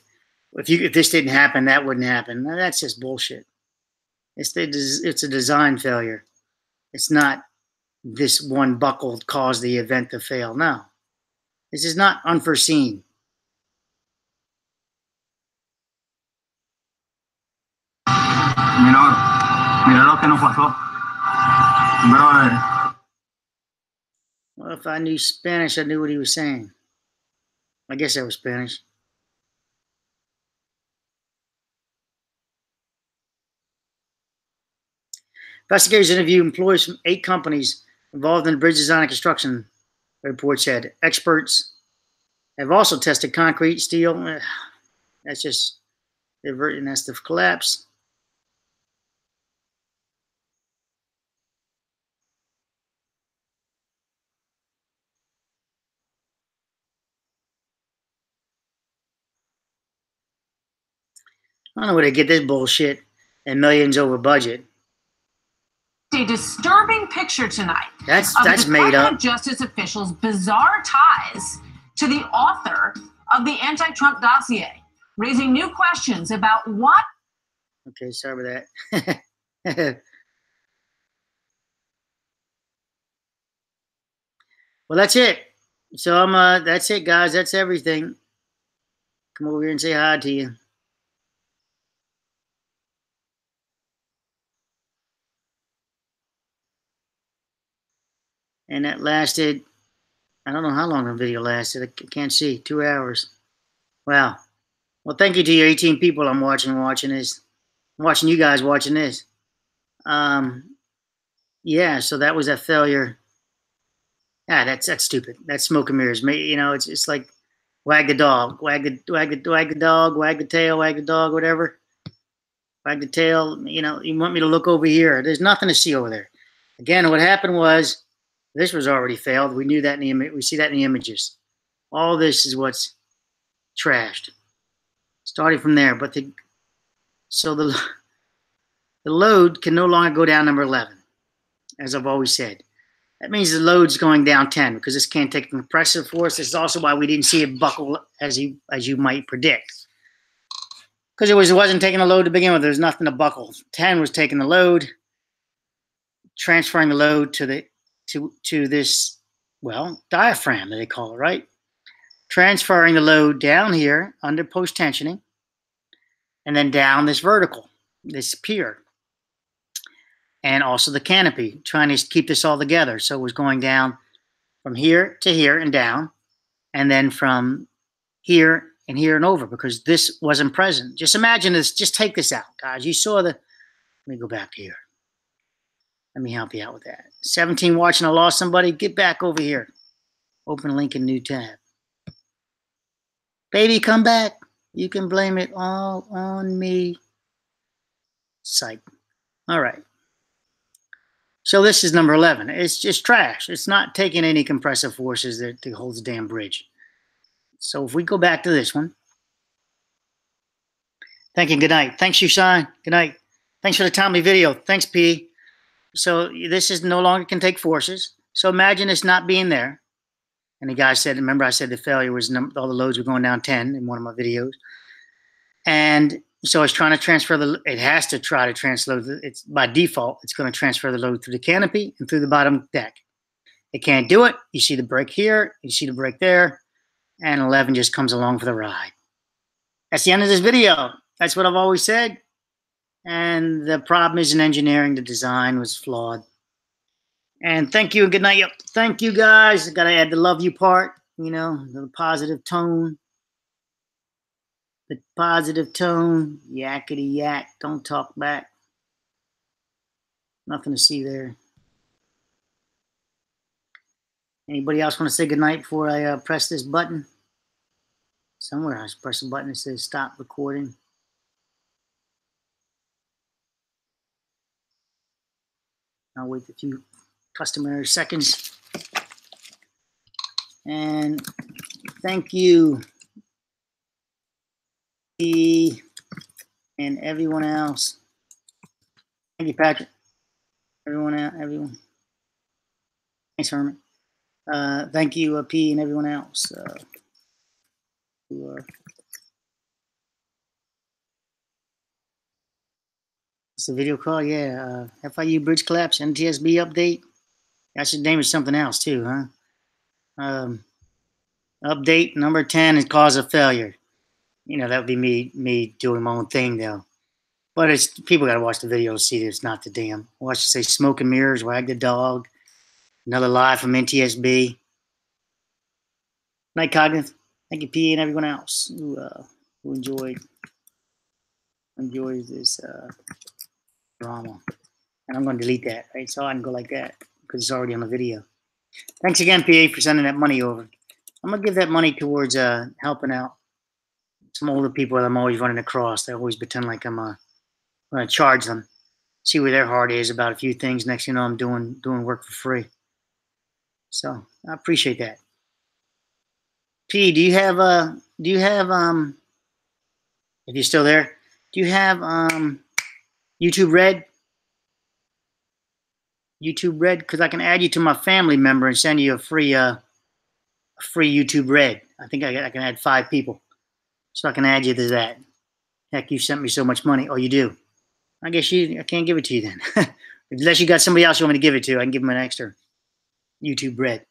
if this didn't happen, that wouldn't happen. Now, that's just bullshit. It's a design failure. It's not this one buckle caused the event to fail. No, this is not unforeseen. Mira lo que nos pasó. Brother. Well, if I knew Spanish, I knew what he was saying. I guess that was Spanish. Investigators interviewed employees from 8 companies involved in bridge design and construction, the report said. Experts have also tested concrete, steel. That's just averting that's the collapse. I don't know where they get this bullshit and millions over budget. A disturbing picture tonight. That's made up. Department of Justice officials' bizarre ties to the author of the anti-Trump dossier, raising new questions about what. Okay, sorry about that. Well, that's it. So that's it, guys. That's everything. Come over here and say hi to you. And that lasted, I don't know how long the video lasted. I can't see. 2 hours. Wow. Well, thank you to your 18 people I'm watching this. I'm watching you guys watching this. Yeah, so that was a failure. Yeah, that's stupid. That's smoke and mirrors. You know, it's like wag the dog, wag the dog, wag the tail, wag the dog, whatever. Wag the tail. You know, you want me to look over here? There's nothing to see over there. Again, what happened was this was already failed. We knew that in the we see that in the images. All this is what's trashed. Starting from there, but the load can no longer go down number 11, as I've always said. That means the load's going down 10 because this can't take compressive force. This is also why we didn't see it buckle as you might predict. Because it wasn't taking the load to begin with. There's nothing to buckle. 10 was taking the load, transferring the load to this, well, diaphragm that they call it, right? Transferring the load down here under post-tensioning and then down this vertical, this pier. And also the canopy, trying to keep this all together. So it was going down from here to here and down, and then from here and here and over because this wasn't present. Just imagine this. Just take this out, guys. You saw the, let me go back here. Let me help you out with that. 17 watching, I lost somebody. Get back over here. Open link in new tab. Baby, come back. You can blame it all on me. Psych. All right. So this is number 11. It's just trash. It's not taking any compressive forces that holds the damn bridge. So if we go back to this one. Thank you. Good night. Thanks, Yushan. Good night. Thanks for the timely video. Thanks, P. So this is no longer can take forces. So imagine it's not being there. And the guy said, remember I said the failure was all the loads were going down 10 in one of my videos. And so it's trying to transfer it has to try to transfer, it's by default, it's going to transfer the load through the canopy and through the bottom deck. It can't do it. You see the brake here, you see the brake there, and 11 just comes along for the ride. That's the end of this video. That's what I've always said. And the problem is in engineering, the design was flawed. And thank you and good night. Thank you guys. I got to add the love you part, you know, the positive tone. The positive tone, yakety yak, don't talk back. Nothing to see there. Anybody else want to say goodnight before I press this button? Somewhere I press a button that says stop recording. I'll wait a few customary seconds. And thank you. And everyone else. Thank you, Patrick. Everyone. Thanks, Herman. Thank you, P, and everyone else. It's a video call, yeah. FIU bridge collapse, NTSB update. I should name it something else too, huh? Update number 10 is cause of failure. You know, that would be me doing my own thing though. But it's people gotta watch the video to see that it's not the damn. Watch it say smoke and mirrors, wag the dog. Another live from NTSB. Night Cognitive. Thank you, P, and everyone else who enjoys this drama. And I'm gonna delete that, right? So I can go like that because it's already on the video. Thanks again, PA, for sending that money over. I'm gonna give that money towards helping out some older people that I'm always running across. They always pretend like I'm going to charge them, see where their heart is about a few things. Next thing you know, I'm doing work for free. So I appreciate that. P, do you have if you're still there, do you have YouTube Red? YouTube Red, because I can add you to my family member and send you a free YouTube Red. I think I can add 5 people. So I can add you to that. Heck, you sent me so much money. Oh, you do? I guess I can't give it to you then. Unless you got somebody else you want me to give it to, I can give them an extra YouTube Red.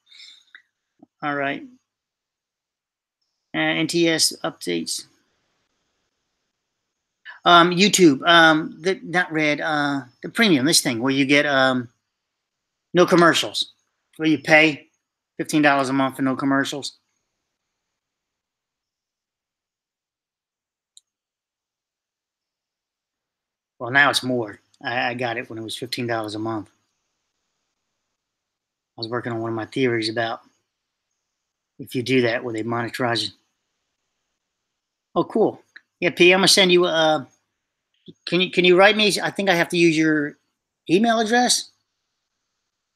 All right. NTS updates. YouTube, not Red, the premium, this thing where you get no commercials Will you pay $15 a month for no commercials? Well, now it's more. I got it when it was $15 a month. I was working on one of my theories about if you do that, will they monetize it? Oh, cool. Yeah, P, I'm gonna send you. Can you write me? I think I have to use your email address.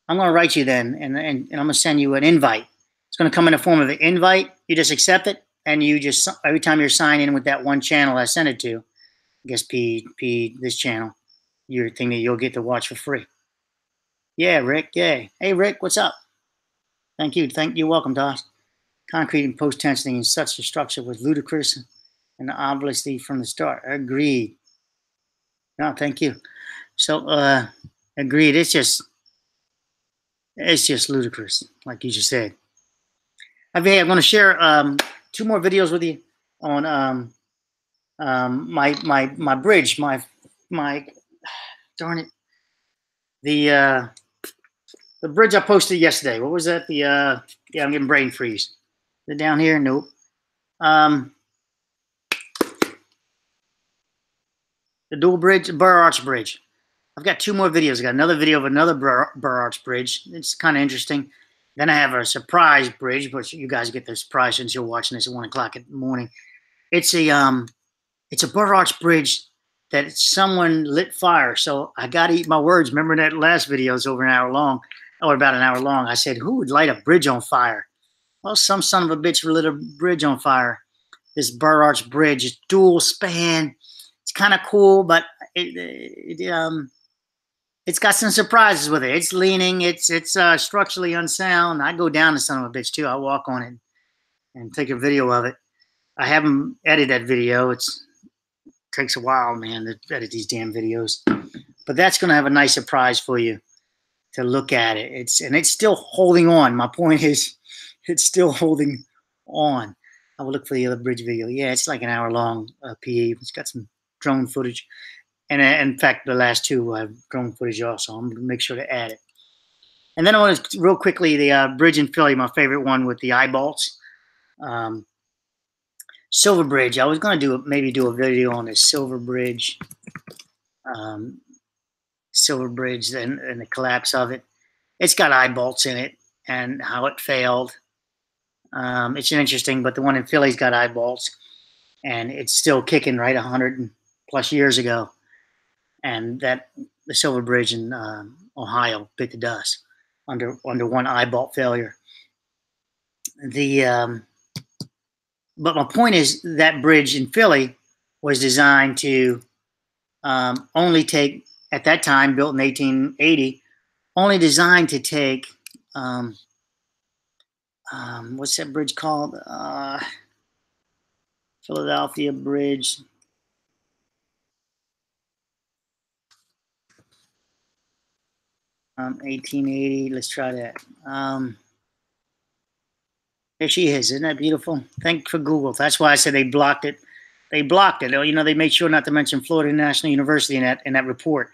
I'm gonna write you then, and I'm gonna send you an invite. It's gonna come in the form of an invite. You just accept it, and you just every time you're signed in with that one channel I sent it to, I guess P this channel, your thing that you'll get to watch for free. Yeah, Rick. Yay. Hey, Rick, what's up? Thank you. You're welcome, Tosh. Concrete and post tensioning in such a structure was ludicrous and obviously from the start. Agreed. No, thank you. So, agreed. It's just ludicrous, like you just said. Okay, I'm going to share 2 more videos with you on my bridge, my darn it, the bridge I posted yesterday. What was that? Yeah, I'm getting brain freeze. Is it down here? Nope. The dual bridge, Burr Arch Bridge. I've got 2 more videos. I got another video of another Burr Arch Bridge. It's kind of interesting. Then I have a surprise bridge, but you guys get the surprise since you're watching this at 1 o'clock in the morning. It's a Burr Arch Bridge that someone lit fire. So I got to eat my words. Remember that last video is over an hour long, or about an hour long. I said, who would light a bridge on fire? Well, some son of a bitch lit a bridge on fire. This Burr Arch Bridge is dual span. It's kind of cool, but it's got some surprises with it. It's leaning. It's structurally unsound. I go down to son of a bitch too. I walk on it and take a video of it. I haven't edited that video. It takes a while, man, to edit these damn videos. But that's going to have a nice surprise for you to look at it. It's still holding on. My point is, it's still holding on. I will look for the other bridge video. Yeah, it's like an hour long. PE. It's got some drone footage. And in fact, the last 2 have drone footage also. I'm going to make sure to add it. And then I want to, real quickly, the bridge in Philly, my favorite one with the eye bolts. Silver Bridge. I was going to maybe do a video on this Silver Bridge. Silver Bridge and the collapse of it. It's got eye bolts in it and how it failed. It's interesting, but the one in Philly's got eye bolts. And it's still kicking, right, 100+ years ago. And the Silver Bridge in Ohio bit the dust under one eye bolt failure. But my point is that bridge in Philly was designed to only take, at that time, built in 1880, only designed to take, what's that bridge called? Philadelphia Bridge. 1880. Let's try that. There she is. Isn't that beautiful? Thank you for Google. That's why I said they blocked it. They blocked it. You know, they made sure not to mention Florida National University in that report.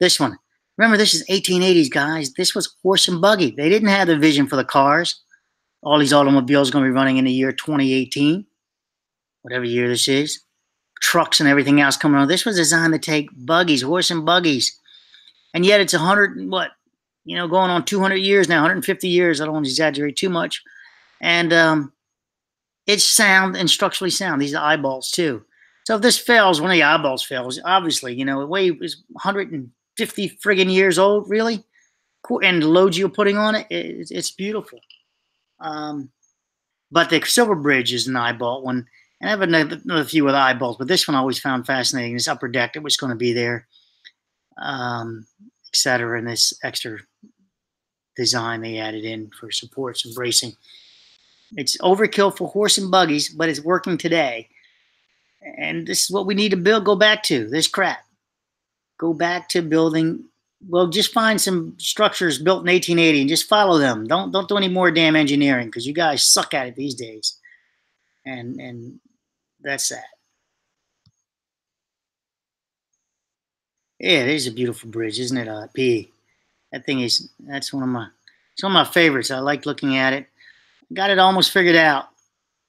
This one. Remember, this is 1880s, guys. This was horse and buggy. They didn't have the vision for the cars. All these automobiles are going to be running in the year 2018, whatever year this is. Trucks and everything else coming on. This was designed to take buggies, horse and buggies. And yet it's 100, what? You know, going on 200 years now, 150 years. I don't want to exaggerate too much. And it's sound and structurally sound. These are eyeballs too. So if this fails, one of the eyeballs fails, obviously, you know, it was 150 friggin' years old, really. Cool. And the loads you're putting on it, it's beautiful. But the Silver Bridge is an eyeball one. And I have another few with eyeballs, but this one I always found fascinating. This upper deck that was going to be there, etc. And this extra design they added in for supports and bracing. It's overkill for horse and buggies, but it's working today. And this is what we need to build. Go back to this crap. Go back to building. Well, just find some structures built in 1880 and just follow them. Don't do any more damn engineering because you guys suck at it these days. And that's that. Yeah, it is a beautiful bridge, isn't it? P. That thing is. That's one of my. It's one of my favorites. I like looking at it. Got it almost figured out.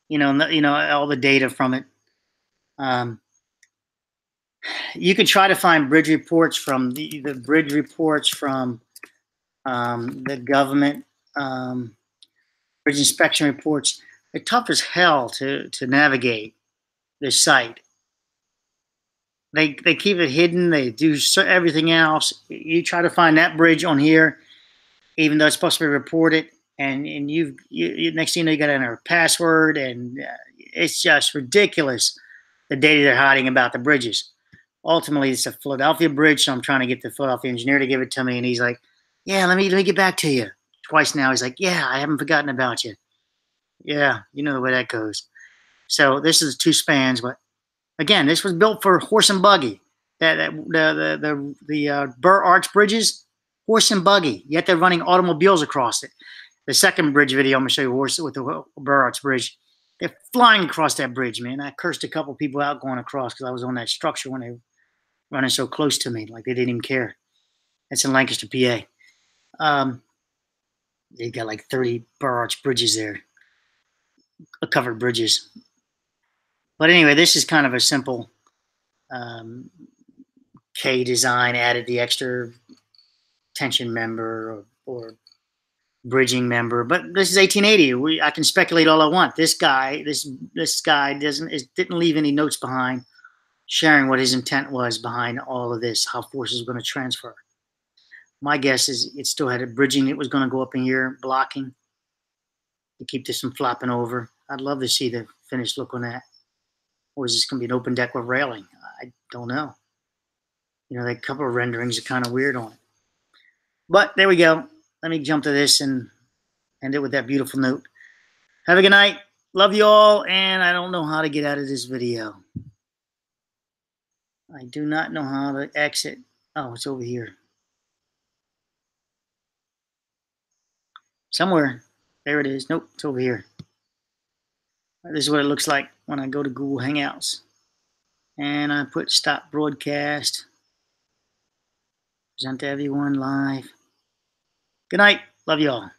You know all the data from it. You can try to find bridge reports from the bridge reports from the government, bridge inspection reports. They're tough as hell to navigate this site. They keep it hidden. They do everything else. You try to find that bridge on here, even though it's supposed to be reported, and you next thing you know, you got to enter a password, and it's just ridiculous the data they're hiding about the bridges. Ultimately, it's a Philadelphia bridge, so I'm trying to get the Philadelphia engineer to give it to me, and he's like, "Yeah, let me get back to you." Twice now, he's like, "Yeah, I haven't forgotten about you." Yeah, you know the way that goes. So this is 2 spans, but again, this was built for horse and buggy. The Burr Arch bridges, horse and buggy. Yet they're running automobiles across it. The second bridge video I'm gonna show you with the Burr Arch bridge. They're flying across that bridge, man. I cursed a couple people out going across because I was on that structure when they were running so close to me, like they didn't even care. That's in Lancaster, PA. They got like 30 Burr Arch bridges there, covered bridges. But anyway, this is kind of a simple K design, added the extra tension member or bridging member. But this is 1880. I can speculate all I want. This guy didn't leave any notes behind, sharing what his intent was behind all of this, how forces were going to transfer. My guess is it still had a bridging. It was going to go up in here, blocking to keep this from flopping over. I'd love to see the finished look on that. Or is this going to be an open deck with railing? I don't know. You know, a couple of renderings are kind of weird on it. But there we go. Let me jump to this and end it with that beautiful note. Have a good night. Love you all. And I don't know how to get out of this video. I do not know how to exit. Oh, it's over here. Somewhere. There it is. Nope, it's over here. This is what it looks like when I go to Google Hangouts. And I put stop broadcast. Present to everyone live. Good night. Love you all.